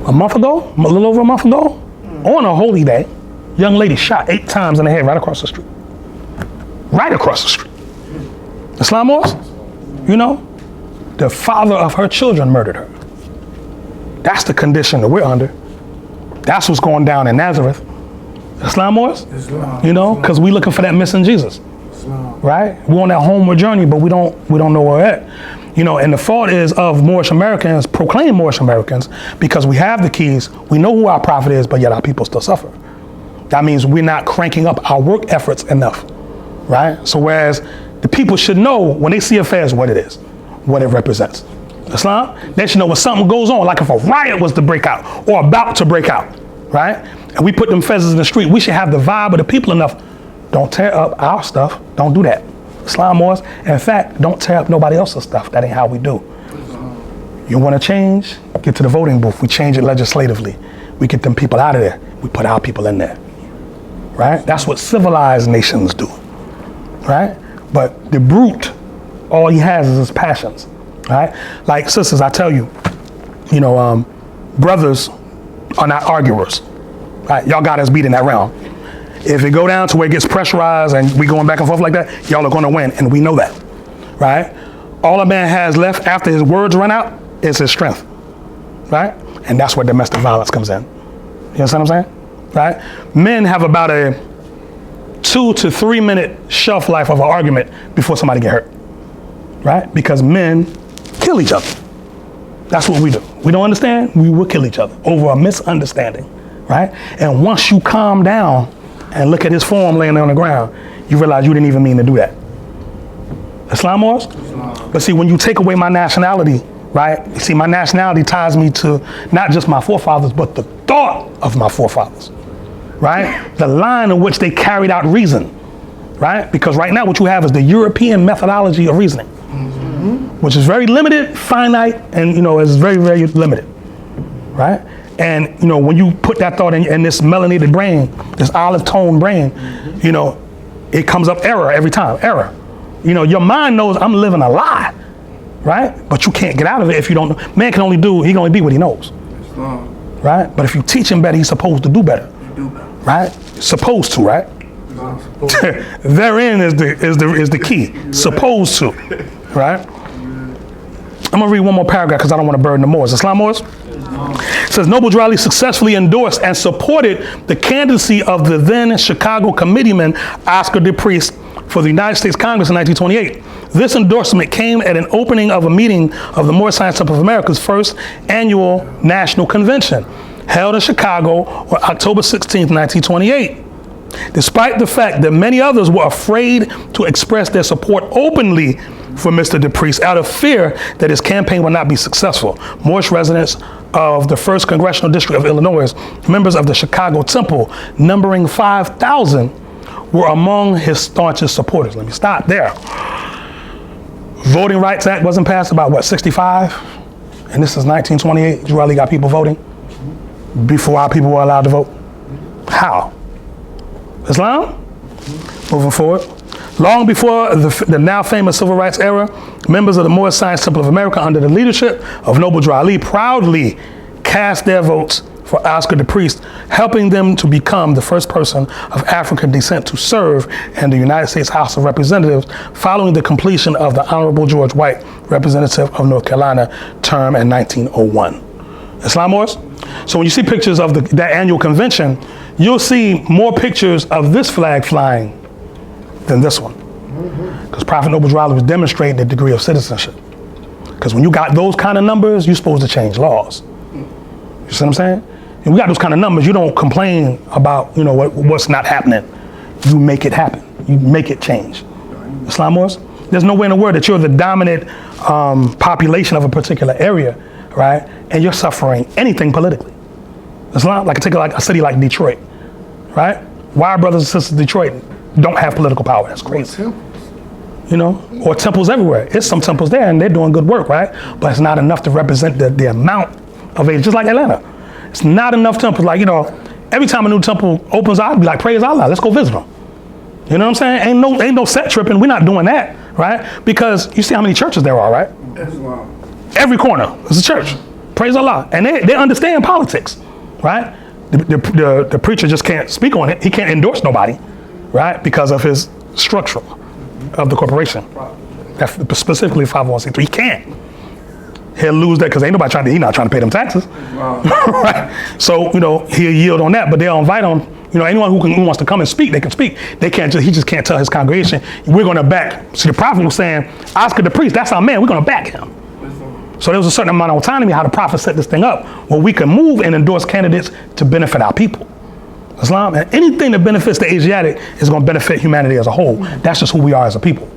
A little over a month ago, on a holy day, young lady shot 8 times in the head right across the street. Right across the street. Islam Wars, the father of her children murdered her. That's the condition that we're under. That's what's going down in Nazareth. Islam Moors?
Islam.
You know, because we looking for that missing Jesus.
Islam.
Right? We're on that homeward journey, but we don't know where we're at. You know, and the fault is of Moorish Americans, proclaimed Moorish Americans, because we have the keys, we know who our prophet is, but yet our people still suffer. That means we're not cranking up our work efforts enough, right? So whereas the people should know when they see affairs what it is, what it represents. Islam, they should know when something goes on, like if a riot was to break out or about to break out, right? And we put them fezzes in the street, we should have the vibe of the people enough. Don't tear up our stuff, don't do that. Islam Moors, in fact, don't tear up nobody else's stuff. That ain't how we do. You want to change? Get to the voting booth. We change it legislatively. We get them people out of there. We put our people in there, right? That's what civilized nations do, right? But the brute, all he has is his passions, right? Like sisters, I tell you, brothers are not arguers, right? Y'all got us beat in that realm. If it go down to where it gets pressurized and we going back and forth like that, y'all are going to win, and we know that, right? All a man has left after his words run out is his strength, right? And that's where domestic violence comes in. You understand what I'm saying? Right? Men have about a 2 to 3 minute shelf life of an argument before somebody get hurt, right? Because men kill each other. That's what we do. We don't understand, we will kill each other over a misunderstanding, right? And once you calm down and look at his form laying on the ground, you realize you didn't even mean to do that. Islam Moors? But see, when you take away my nationality, right? You see, my nationality ties me to not just my forefathers, but the thought of my forefathers, right? The line in which they carried out reason, right? Because right now what you have is the European methodology of reasoning, which is very limited, finite, and is very, very limited, right? And when you put that thought in this melanated brain, this olive tone brain, it comes up error every time, error. Your mind knows I'm living a lie, right? But you can't get out of it if you don't know. Man can only be what he knows, right? But if you teach him better, he's supposed to do better, right? Supposed to, right? Therein is the key. Supposed to, right? I'm gonna read one more paragraph because I don't want to burden the Moors. Islam Moors? It says, Noble Drew Ali successfully endorsed and supported the candidacy of the then Chicago committeeman Oscar DePriest for the United States Congress in 1928. This endorsement came at an opening of a meeting of the Moorish Science Temple of America's first annual national convention, held in Chicago on October 16, 1928. Despite the fact that many others were afraid to express their support openly for Mr. DePriest out of fear that his campaign would not be successful, Moorish residents of the 1st Congressional District of Illinois, members of the Chicago Temple, numbering 5,000, were among his staunchest supporters. Let me stop there. Voting Rights Act wasn't passed about, 65? And this is 1928. Drew Ali got people voting before our people were allowed to vote. How? Islam? Moving forward. Long before the now famous Civil Rights era, members of the Moorish Science Temple of America under the leadership of Noble Drew Ali proudly cast their votes for Oscar DePriest, helping them to become the first person of African descent to serve in the United States House of Representatives following the completion of the Honorable George White, representative of North Carolina, term in 1901. Islam Moors? So when you see pictures of that annual convention, you'll see more pictures of this flag flying than this one. Because Prophet Noble Drew Ali was demonstrating the degree of citizenship. Because when you got those kind of numbers, you're supposed to change laws. You see what I'm saying? And we got those kind of numbers, you don't complain about what's not happening. You make it happen. You make it change. Islam Moors? There's no way in the world that you're the dominant population of a particular area, right? And you're suffering anything politically. Islam, take a city like Detroit, right? Why brothers and sisters in Detroit don't have political power? That's crazy. Or temples everywhere. It's some temples there and they're doing good work, right? But it's not enough to represent the amount of age, just like Atlanta. It's not enough temples. Every time a new temple opens, I'd be like, praise Allah, let's go visit them. You know what I'm saying? Ain't no set tripping. We're not doing that, right? Because you see how many churches there are, right? Every corner is a church. Praise Allah. And they understand politics, right? The preacher just can't speak on it. He can't endorse nobody, right? Because of his structure of the corporation, specifically 501c3. He can't. he'll lose that because ain't nobody he's not trying to pay them taxes. Right? So, he'll yield on that, but they'll invite him. Anyone who wants to come and speak, they can speak. He just can't tell his congregation, we're going to back. See, the prophet was saying, Oscar the priest, that's our man, we're going to back him. So there was a certain amount of autonomy how the prophet set this thing up, where we can move and endorse candidates to benefit our people. Islam, and anything that benefits the Asiatic is going to benefit humanity as a whole. That's just who we are as a people.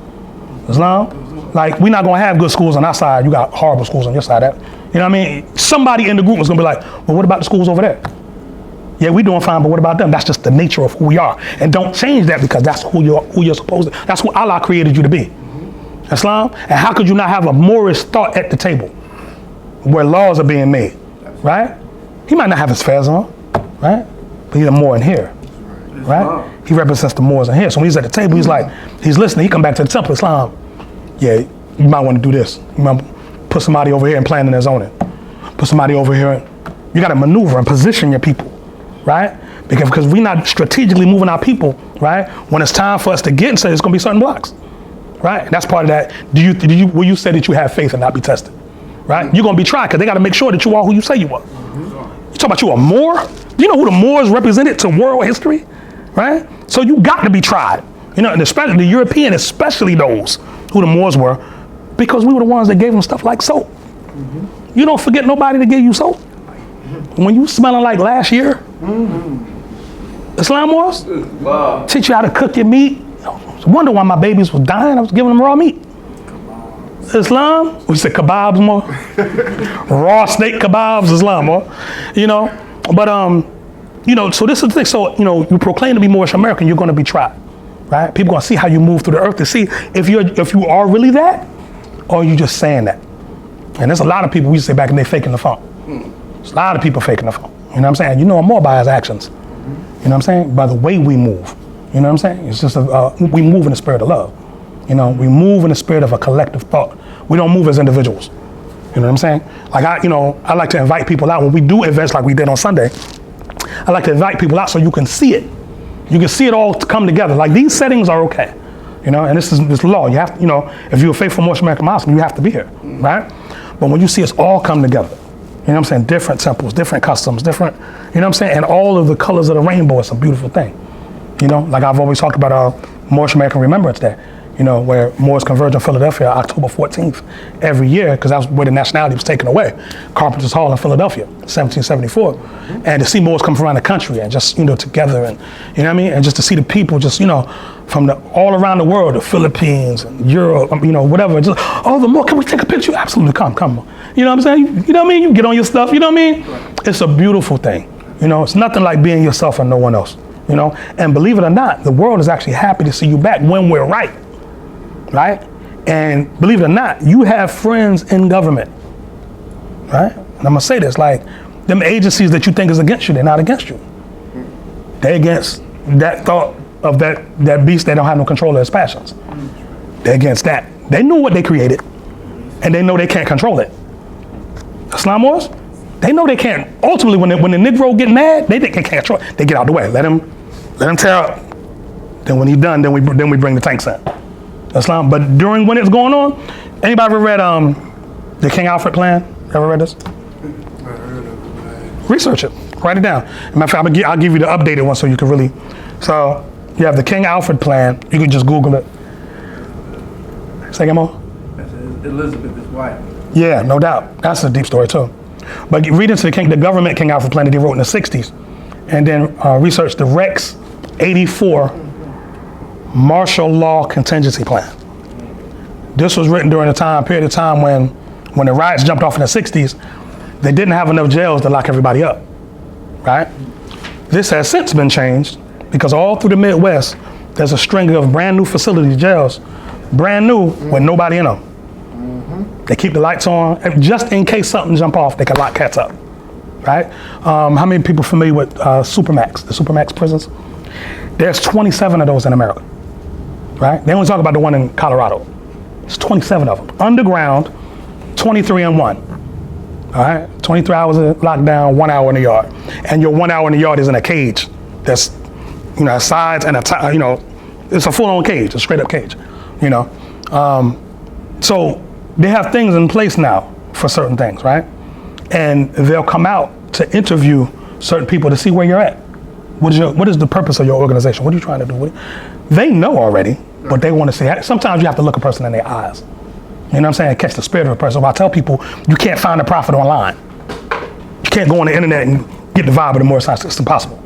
Islam, like, we're not going to have good schools on our side. You got horrible schools on your side. Somebody in the group was going to be like, well, what about the schools over there? Yeah, we're doing fine, but what about them? That's just the nature of who we are. And don't change that, because that's who you're supposed to. That's what Allah created you to be. Islam. And how could you not have a Moorish thought at the table where laws are being made, right? He might not have his fez on, right? But he's a Moor in here, right? He represents the Moors in here. So when he's at the table, he's listening. He come back to the temple, Islam. Yeah, you might want to do this. You might put somebody over here and plan in their zoning. Put somebody over here. You got to maneuver and position your people, right? Because we're not strategically moving our people, right? When it's time for us to get and say it's going to be certain blocks, right? That's part of that. Will you say that you have faith and not be tested, right? You're going to be tried because they got to make sure that you are who you say you are. You talk about you a Moor? Do you know who the Moors represented to world history, right? So you got to be tried, and especially the European, especially those who the Moors were, because we were the ones that gave them stuff like soap. You don't forget nobody that gave you soap. When you smelling like last year, Islam was teach you how to cook your meat. I wonder why my babies was dying. I was giving them raw meat. Islam, we said kebabs more. Raw steak kebabs, Islam more. But so this is the thing. So, you proclaim to be Moorish American, you're going to be tried, right? People going to see how you move through the earth to see if you are really that, or are you just saying that. And there's a lot of people we used to say back in the day faking the phone. There's a lot of people faking the phone. You know what I'm saying? You know more by his actions. You know what I'm saying? By the way we move. You know what I'm saying? It's just we move in the spirit of love. We move in the spirit of a collective thought. We don't move as individuals. You know what I'm saying? Like I like to invite people out when we do events like we did on Sunday. I like to invite people out so you can see it. You can see it all come together. Like, these settings are okay. And this is law. You have to, if you're a faithful Moorish American Muslim, you have to be here, right? But when you see us all come together, you know what I'm saying? Different temples, different customs, different, you know what I'm saying? And all of the colors of the rainbow, it's a beautiful thing. Like I've always talked about our Moorish American Remembrance Day, where Moors converge in Philadelphia October 14th every year, because that's where the nationality was taken away. Carpenter's Hall in Philadelphia, 1774. And to see Moors come from around the country and just, together, and, and just to see the people just, from all around the world, the Philippines and Europe, whatever, just, the Moor, can we take a picture? Absolutely, come. You know what I'm saying? You know what I mean? You get on your stuff, you know what I mean? It's a beautiful thing. It's nothing like being yourself and no one else, And believe it or not, the world is actually happy to see you back when we're right. Right? And believe it or not, you have friends in government, right? And I'm gonna say this, like, them agencies that you think is against you, they're not against you. They're against that thought of that beast that don't have no control of his passions. They're against that. They know what they created, and they know they can't control it. Islam was, they know they can't. Ultimately, when the Negro get mad, they think they can't control it. They get out the way. Let him tear up. Then when he's done, then we bring the tanks in. Islam. But during when it's going on, anybody ever read the King Alfred Plan? Ever read this? Research it. Write it down. Matter of fact, I'll give you the updated one so you can really. So you have the King Alfred Plan. You can just Google it. Say again more.
That's Elizabeth, his wife.
Yeah, no doubt. That's a deep story too. But read into the government King Alfred Plan that he wrote in the 60s, and then research the Rex 84 Martial Law Contingency Plan. This was written during a period of time when the riots jumped off in the 60s. They didn't have enough jails to lock everybody up, right? This has since been changed, because all through the Midwest, there's a string of brand new facilities, jails, brand new, with nobody in them. They keep the lights on, just in case something jump off, they can lock cats up, right? How many people familiar with Supermax, the Supermax prisons? There's 27 of those in America. Right? They only talk about the one in Colorado. It's 27 of them. Underground, 23 in one. All right? 23 hours of lockdown, 1 hour in the yard. And your 1 hour in the yard is in a cage that's, sides and it's a full-on cage, a straight-up cage, So they have things in place now for certain things, right? And they'll come out to interview certain people to see where you're at. What is the purpose of your organization? What are you trying to do? They know already, but they want to see. Sometimes you have to look a person in their eyes. You know what I'm saying? Catch the spirit of a person. So I tell people, you can't find a prophet online. You can't go on the internet and get the vibe of the Moorish science. It's impossible.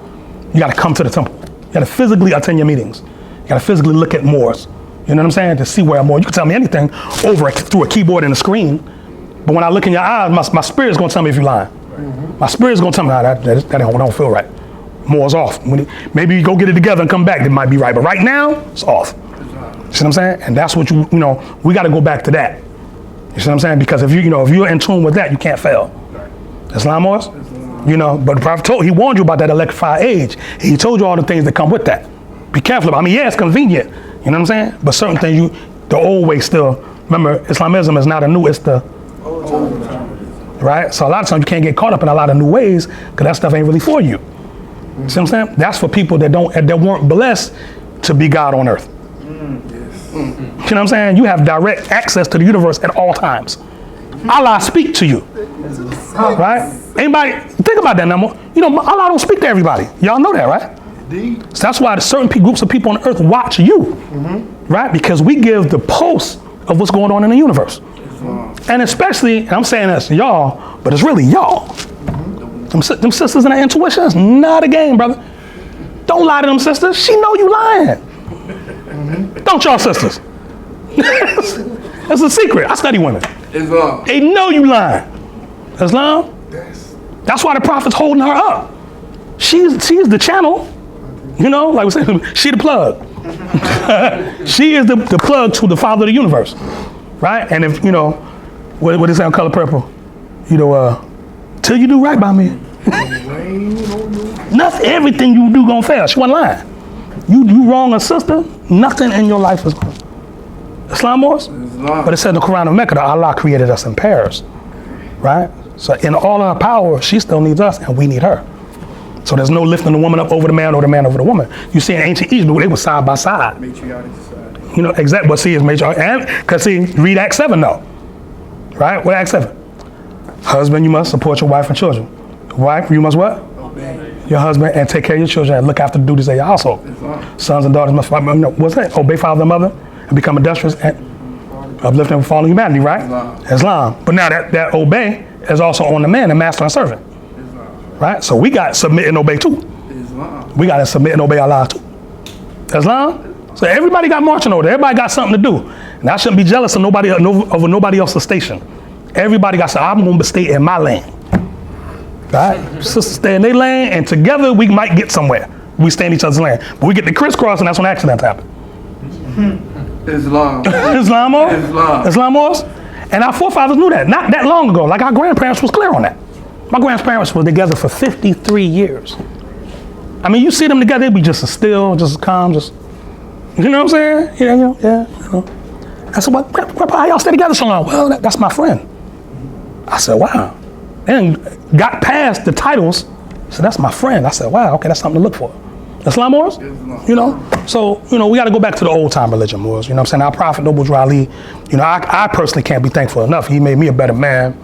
You got to come to the temple. You got to physically attend your meetings. You got to physically look at Moors. You know what I'm saying? To see where I'm more. You can tell me anything through a keyboard and a screen, but when I look in your eyes, my spirit's gonna tell me if you're lying. My spirit's gonna tell me, that don't feel right. More's off. Maybe you go get it together and come back, it might be right. But right now, it's off. You see what I'm saying? And that's what we got to go back to that. You see what I'm saying? Because if you're in tune with that, you can't fail. Islam Moors? But the Prophet he warned you about that electrified age. He told you all the things that come with that. Be careful. I mean, yeah, it's convenient. You know what I'm saying? But certain things, the old way still. Remember, Islamism is not a new, it's the old time. Right? So a lot of times you can't get caught up in a lot of new ways because that stuff ain't really for you. Mm-hmm. See what I'm saying? That's for people that weren't blessed to be God on earth. Yes. Mm-hmm. You know what I'm saying? You have direct access to the universe at all times. Allah speak to you. Right? Anybody think about that number? Allah don't speak to everybody. Y'all know that, right? So that's why certain groups of people on earth watch you, right? Because we give the pulse of what's going on in the universe. And especially, and I'm saying this to y'all, but it's really y'all. Them sisters and that intuition is not a game, brother. Don't lie to them sisters. She know you lying. Don't y'all sisters. That's a secret. I study women.
Islam.
They know you lying. Islam? That's why the Prophet's holding her up. She's the channel. Like we said, she the plug. She is the plug to the Father of the universe, right? And if what they say on Color Purple, till you do right by me, nothing, everything you do gonna fail. She wasn't lying. You wrong a sister, nothing in your life is going. Islam Moors? But it said in the Quran of Mecca that Allah created us in pairs, right? So in all our power, she still needs us and we need her. So there's no lifting the woman up over the man or the man over the woman. You see in ancient Egypt, they were side by side.
Matriarchal society.
Exactly. But see, it's matriarchal. And, because see, read Act 7 though. Right? What Act 7? Husband, you must support your wife and children. Wife, you must what?
Obey
your husband and take care of your children and look after the duties of your household. Sons and daughters must, what's that? Obey father and mother and become industrious and uplifting and falling humanity, right? Islam. But now that obey is also on the man, the master and servant. Right? So we got submit and obey too. We got to submit and obey Allah too. Islam? So everybody got marching order. Everybody got something to do. And I shouldn't be jealous of nobody else's station. Everybody got to say, I'm going to stay in my lane. Right? Sisters stay in their lane and together we might get somewhere. We stay in each other's lane. But we get the crisscross and that's when accidents happen.
Islam.
Islam. And our forefathers knew that. Not that long ago. Like our grandparents was clear on that. My grandparents were together for 53 years. I mean, you see them together, they'd be just as still, just as calm, just, you know what I'm saying? Yeah. I said, well, Grandpa, how y'all stay together so long? Well, that's my friend. I said, wow. And got past the titles. So that's my friend. I said, wow, okay, that's something to look for. Islam Moors? So, we got to go back to the old time religion, Moors. You know what I'm saying? Our Prophet, Noble Ali, I personally can't be thankful enough. He made me a better man,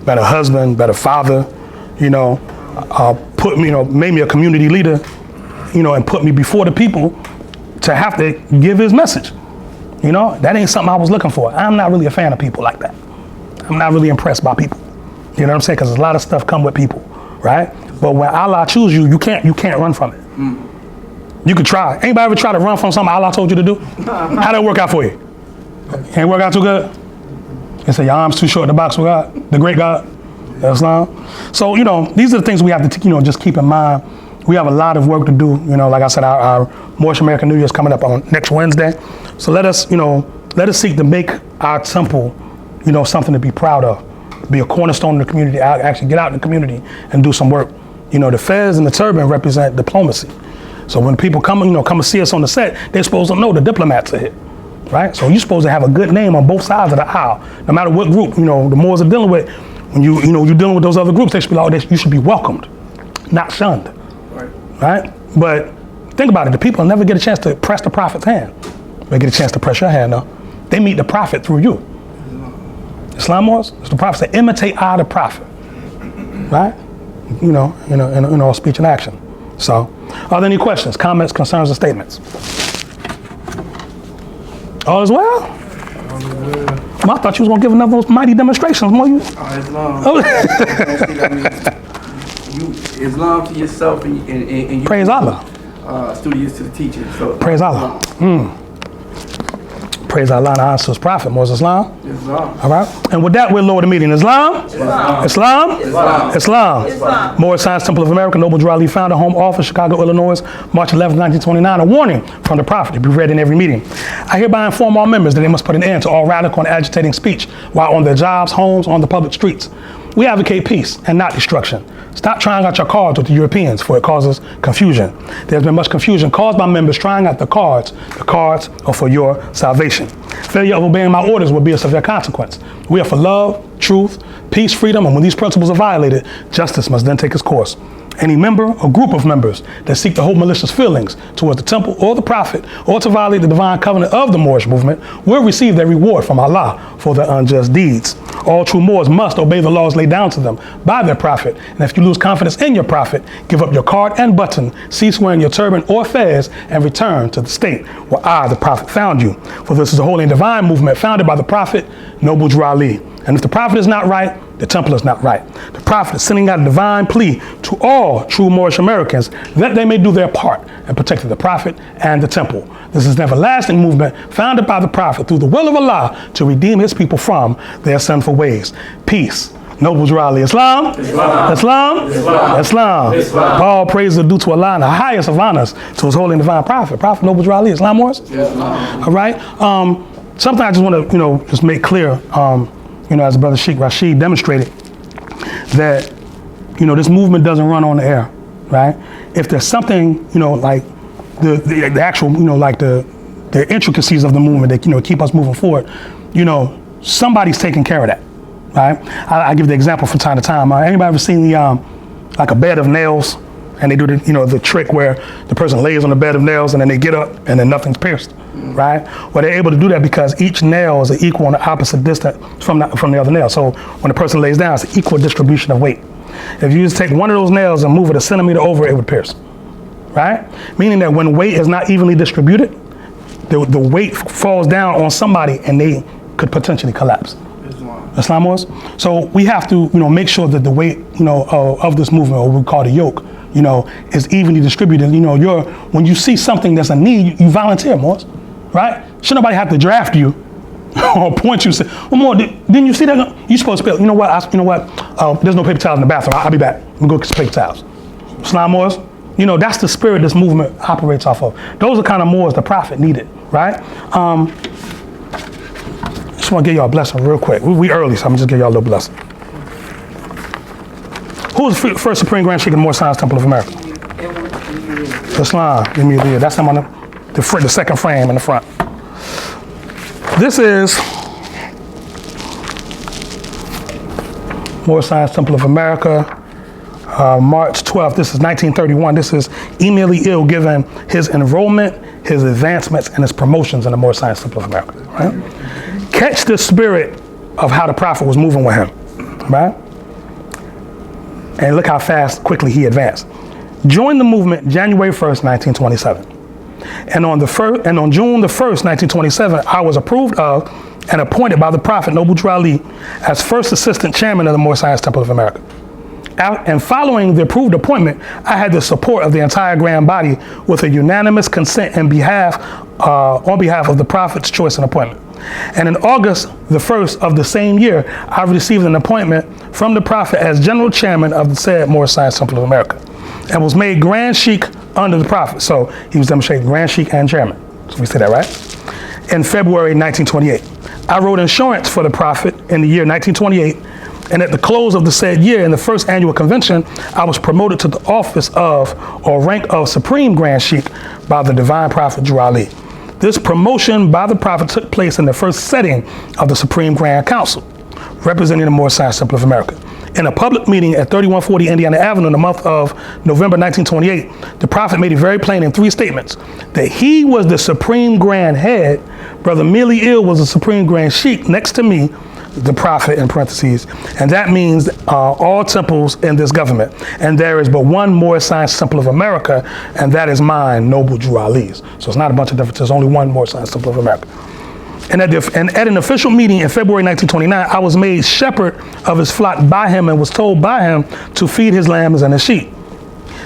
better husband, better father, made me a community leader, and put me before the people to have to give his message. That ain't something I was looking for. I'm not really a fan of people like that. I'm not really impressed by people. You know what I'm saying? Because a lot of stuff come with people, right? But when Allah chooses you, you can't run from it. You could try. Anybody ever try to run from something Allah told you to do? How'd that work out for you? Ain't work out too good? You say your arms too short to box with God, the great God, Islam. So, these are the things we have to, just keep in mind. We have a lot of work to do. Like I said, our Moorish American New Year is coming up on next Wednesday. So let us seek to make our temple, something to be proud of. Be a cornerstone in the community, actually get out in the community and do some work. The fez and the turban represent diplomacy. So when people come and see us on the set, they're supposed to know the diplomats are here. Right? So you're supposed to have a good name on both sides of the aisle, no matter what group, the Moors are dealing with. When you're dealing with those other groups, they should be like, you should be welcomed, not shunned. Right? But think about it, the people never get a chance to press the Prophet's hand. They get a chance to press your hand, though. They meet the Prophet through you. Islam was? The Prophet said, imitate I, the Prophet. Right? In all speech and action. So, are there any questions, comments, concerns, or statements? All is well? I thought you was going to give another those mighty demonstrations. More you?
Islam.
Oh.
Islam to yourself and you
Praise Allah.
Studious to the teaching. So
Praise Allah. Praise Allah and honor to his prophet, Moses Islam.
Islam.
All right. And with that, we'll lower the meeting. Islam?
Islam.
Islam?
Islam.
Islam. Moorish Science Temple of America, Noble Drew Ali founder, home office, Chicago, Illinois, March 11, 1929. A warning from the prophet to be read in every meeting. I hereby inform all members that they must put an end to all radical and agitating speech while on their jobs, homes, on the public streets. We advocate peace and not destruction. Stop trying out your cards with the Europeans, for it causes confusion. There's been much confusion caused by members trying out the cards are for your salvation. Failure of obeying my orders will be a severe consequence. We are for love, truth, peace, freedom, and when these principles are violated, justice must then take its course. Any member or group of members that seek to hold malicious feelings towards the temple or the prophet or to violate the divine covenant of the Moorish movement will receive their reward from Allah for their unjust deeds. All true Moors must obey the laws laid down to them by their prophet. And if you lose confidence in your prophet, give up your card and button, cease wearing your turban or fez, and return to the state where I, the prophet, found you. For this is a holy and divine movement founded by the prophet, Noble Drew Ali. And if the prophet is not right, the temple is not right. The prophet is sending out a divine plea to all true Moorish Americans that they may do their part in protecting the prophet and the temple. This is an everlasting movement founded by the prophet through the will of Allah to redeem his people from their sinful ways. Peace. Noble Drew Ali. Islam? Islam. Islam? Islam. Islam. Islam. All praise is due to Allah and the highest of honors to his holy and divine prophet. Prophet Noble Drew Ali. Islam, Morris?
Islam.
All right. Something I just want to, just make clear. As Brother Sheikh Rashid demonstrated, that, this movement doesn't run on the air, right? If there's something, like the actual, like the intricacies of the movement that, keep us moving forward, somebody's taking care of that, right? I give the example from time to time. Anybody ever seen the, like a bed of nails, and they do the trick where the person lays on the bed of nails and then they get up and then nothing's pierced, right? Well, they're able to do that because each nail is equal on the opposite distance from the other nail. So when the person lays down, it's an equal distribution of weight. If you just take one of those nails and move it a centimeter over, it would pierce, right? Meaning that when weight is not evenly distributed, the weight falls down on somebody and they could potentially collapse. Islam was. So we have to, make sure that the weight, of this movement, or what we call the yoke, is evenly distributed. When you see something that's a need, you volunteer, Morris, right? Should nobody have to draft you or point you and say, well, More, didn't you see that? You supposed to spill. You know what? There's no paper towels in the bathroom. I'll be back. We'll go get some paper towels. Islam Morris. That's the spirit this movement operates off of. Those are the kind of Moors the prophet needed, right? Just want to give y'all a blessing real quick. We early, so I'm just give y'all a little blessing. Who was the first Supreme Grand Sheikh of the Moorish Science Temple of America? Islam. Give me the that's him on the second frame in the front. This is Moorish Science Temple of America, March 12th. This is 1931. This is Emile giving his enrollment, his advancements, and his promotions in the Moorish Science Temple of America. Right? Catch the spirit of how the prophet was moving with him, right? And look how quickly he advanced. Joined the movement January 1st, 1927. And on June the 1st, 1927, I was approved of and appointed by the prophet Noble Drew Ali as first assistant chairman of the Moorish Science Temple of America. And following the approved appointment, I had the support of the entire grand body with a unanimous consent on behalf of the prophet's choice and appointment. And in August the 1st of the same year, I received an appointment from the prophet as general chairman of the said Moorish Science Temple of America, and was made Grand Sheikh under the prophet. So he was demonstrating Grand Sheikh and chairman. So we say that right? In February 1928. I wrote insurance for the prophet in the year 1928, and at the close of the said year, in the first annual convention, I was promoted to the office of, or rank of, Supreme Grand Sheikh by the divine prophet Drew Ali. This promotion by the prophet took place in the first setting of the Supreme Grand Council, representing the Moorish Science Temple of America. In a public meeting at 3140 Indiana Avenue in the month of November 1928, the prophet made it very plain in 3 statements that he was the Supreme Grand Head, Brother Emile was the Supreme Grand Sheikh next to me, the prophet in parentheses, and that means all temples in this government. And there is but one Moorish Science Temple of America, and that is mine, Noble Drew Ali's. So it's not a bunch of different, there's only one Moorish Science Temple of America. And at an official meeting in February 1929, I was made shepherd of his flock by him and was told by him to feed his lambs and his sheep.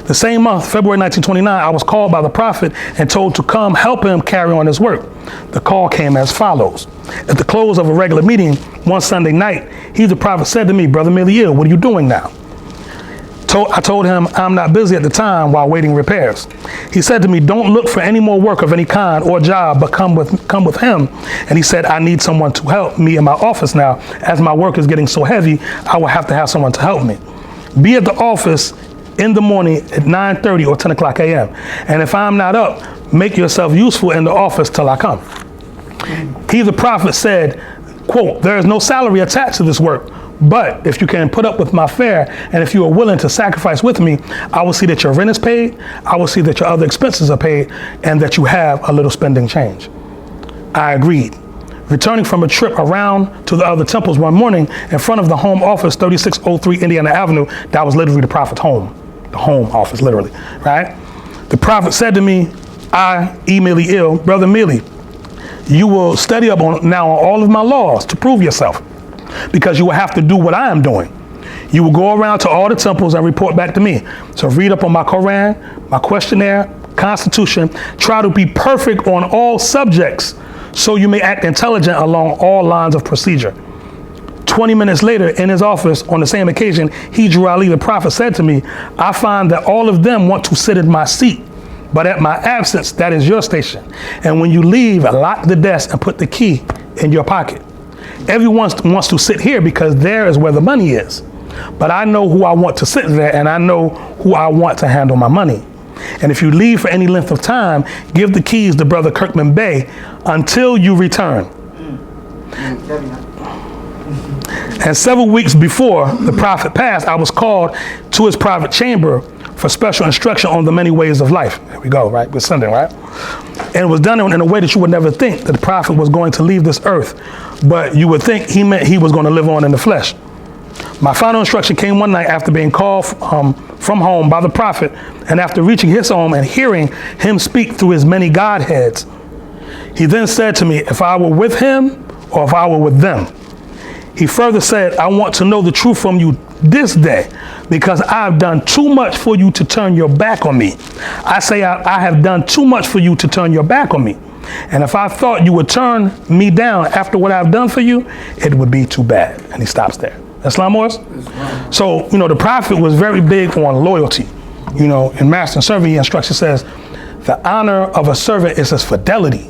The same month, February 1929, I was called by the prophet and told to come help him carry on his work. The call came as follows. At the close of a regular meeting one Sunday night, the prophet said to me, Brother Heru, what are you doing now? I told him I'm not busy at the time while waiting repairs. He said to me, don't look for any more work of any kind or job, but come with him. And he said, I need someone to help me in my office now. As my work is getting so heavy, I will have to have someone to help me. Be at the office in the morning at 9:30 or 10 o'clock a.m. And if I'm not up, make yourself useful in the office till I come. The prophet said, quote, there is no salary attached to this work, but if you can put up with my fare and if you are willing to sacrifice with me, I will see that your rent is paid, I will see that your other expenses are paid, and that you have a little spending change. I agreed. Returning from a trip around to the other temples one morning in front of the home office, 3603 Indiana Avenue, that was literally the prophet's home. The home office, literally, right? The prophet said to me, Heru, Brother Heru, you will study up on all of my laws to prove yourself, because you will have to do what I am doing. You will go around to all the temples and report back to me. So read up on my Quran, my questionnaire, Constitution, try to be perfect on all subjects so you may act intelligent along all lines of procedure. 20 minutes later, in his office, on the same occasion, Heru Ali, the prophet, said to me, I find that all of them want to sit in my seat, but at my absence, that is your station. And when you leave, lock the desk and put the key in your pocket. Everyone wants to sit here because there is where the money is. But I know who I want to sit there, and I know who I want to handle my money. And if you leave for any length of time, give the keys to Brother Kirkman Bey until you return. And several weeks before the prophet passed, I was called to his private chamber for special instruction on the many ways of life. There we go, right? We're sending, right? And it was done in a way that you would never think that the prophet was going to leave this earth, but you would think he meant he was going to live on in the flesh. My final instruction came one night after being called from home by the prophet, and after reaching his home and hearing him speak through his many Godheads. He then said to me, if I were with him or if I were with them. He further said, I want to know the truth from you this day, because I've done too much for you to turn your back on me. I say I have done too much for you to turn your back on me. And if I thought you would turn me down after what I've done for you, it would be too bad. And he stops there. Islam Moors? So, the prophet was very big on loyalty. In Master and Servant, he instructs, he says, the honor of a servant is his fidelity.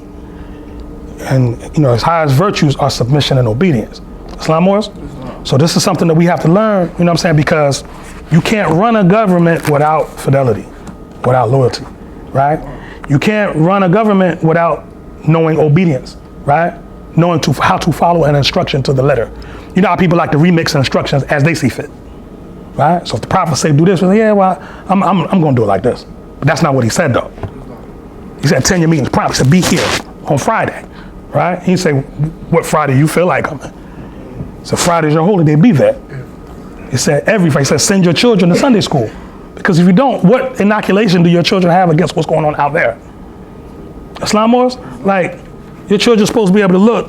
And, his highest virtues are submission and obedience. Islam Moors? So this is something that we have to learn, because you can't run a government without fidelity, without loyalty, right? You can't run a government without knowing obedience, right? Knowing how to follow an instruction to the letter. You know how people like to remix instructions as they see fit, right? So if the prophet say do this, yeah, well, I'm going to do it like this. But that's not what he said, though. He said, attend your meetings. The prophet said, be here on Friday, right? He said, what Friday you feel like coming? So Friday's your holy day, be there. He said, he said, send your children to Sunday school. Because if you don't, what inoculation do your children have against what's going on out there? Islam Moors? Like, your children's supposed to be able to look.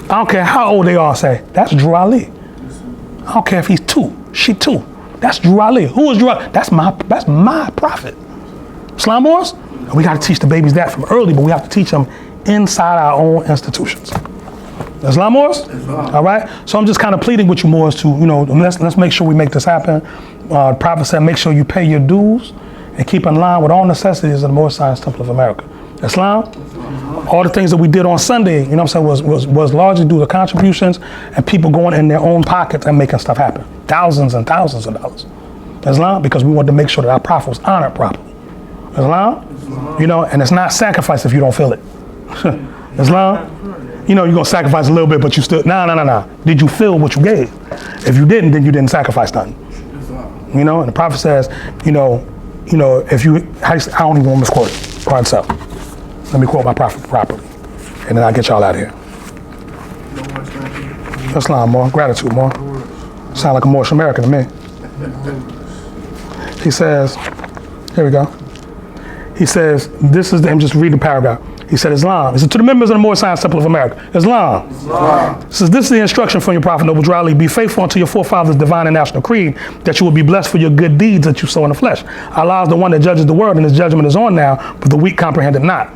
I don't care how old they are, say, that's Drew Ali. I don't care if he's 2, she 2. That's Drew Ali. Who is Drew Ali? That's my prophet. Islam Moors? We got to teach the babies that from early, but we have to teach them inside our own institutions. Islam Moors? All right? So I'm just kind of pleading with you, Moors, to, let's make sure we make this happen. The prophet said, make sure you pay your dues and keep in line with all necessities of the Moorish Science Temple of America. Islam? All the things that we did on Sunday, was largely due to contributions and people going in their own pockets and making stuff happen. Thousands and thousands of dollars. Islam? Because we wanted to make sure that our prophet was honored properly. Islam? And it's not sacrifice if you don't feel it. Islam? You're going to sacrifice a little bit, but you still, nah. Did you feel what you gave? If you didn't, then you didn't sacrifice nothing. And the prophet says, if you, I don't even want to misquote it by itself. Let me quote my prophet properly, and then I'll get y'all out of here. Islam, more. Gratitude, more. Sound like a Moorish American to me. He says, here we go. He says, this is, I'm just reading the paragraph. He said, Islam. He said, to the members of the Moorish Science Temple of America, Islam. He says, this is the instruction from your prophet, Noble Drew Ali. Be faithful unto your forefathers' divine and national creed, that you will be blessed for your good deeds that you sow in the flesh. Allah is the one that judges the world, and his judgment is on now, but the weak comprehend it not.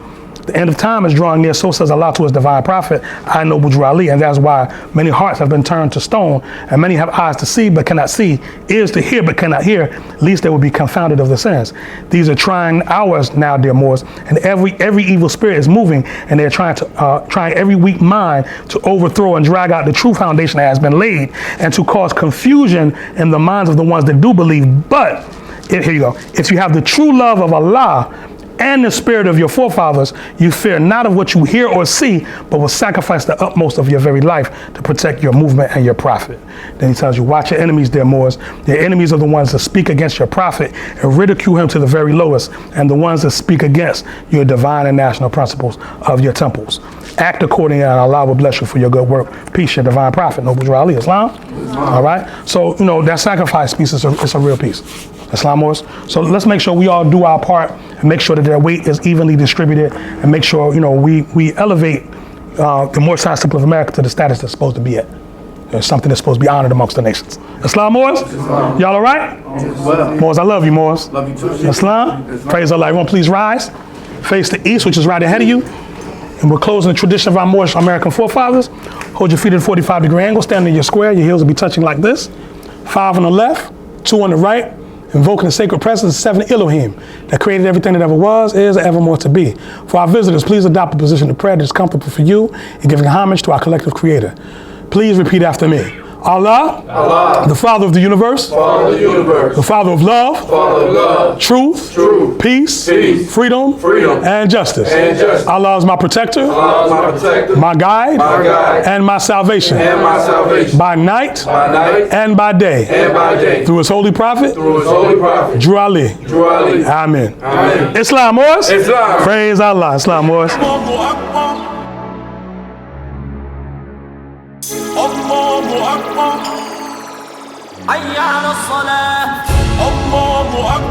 The end of time is drawing near, so says Allah to his divine prophet, I, Noble Drew Ali, and that's why many hearts have been turned to stone, and many have eyes to see but cannot see, ears to hear but cannot hear, lest they will be confounded of the sins. These are trying hours now, dear Moors, and every evil spirit is moving, and they're trying every weak mind to overthrow and drag out the true foundation that has been laid, and to cause confusion in the minds of the ones that do believe. But, here you go, if you have the true love of Allah, and the spirit of your forefathers, you fear not of what you hear or see, but will sacrifice the utmost of your very life to protect your movement and your prophet. Then he tells you, watch your enemies, dear Moors. Your enemies are the ones that speak against your prophet and ridicule him to the very lowest, and the ones that speak against your divine and national principles of your temples. Act accordingly, and Allah will bless you for your good work. Peace, your divine prophet, Noble Drew Ali. Islam? All right? So, that sacrifice piece is a real piece. Islam Moors. So let's make sure we all do our part and make sure that their weight is evenly distributed, and make sure, we elevate the Moorish Science Temple of America to the status that's supposed to be at. It's something that's supposed to be honored amongst the nations. Islam Moors? Y'all all right?
Well,
Moors, I love you, Moors.
love you too.
Islam? Praise Allah. Everyone please rise. Face the east, which is right ahead of you. And we're closing the tradition of our Moorish American forefathers. Hold your feet at a 45-degree angle. Stand in your square. Your heels will be touching like this. 5 on the left, 2 on the right. Invoking the sacred presence of 7 Elohim that created everything that ever was, is, and evermore to be. For our visitors, please adopt a position of prayer that is comfortable for you in giving homage to our collective creator. Please repeat after me. Allah, the Father of the universe, the Father of love, truth, peace, freedom, and justice. Allah is my protector, my guide, and my salvation, by night and by day, through his holy prophet, Drew Ali. Amen. Islam, Moors? Praise Allah. Islam, Moors.
الله أكبر حي على الصلاة الله أكبر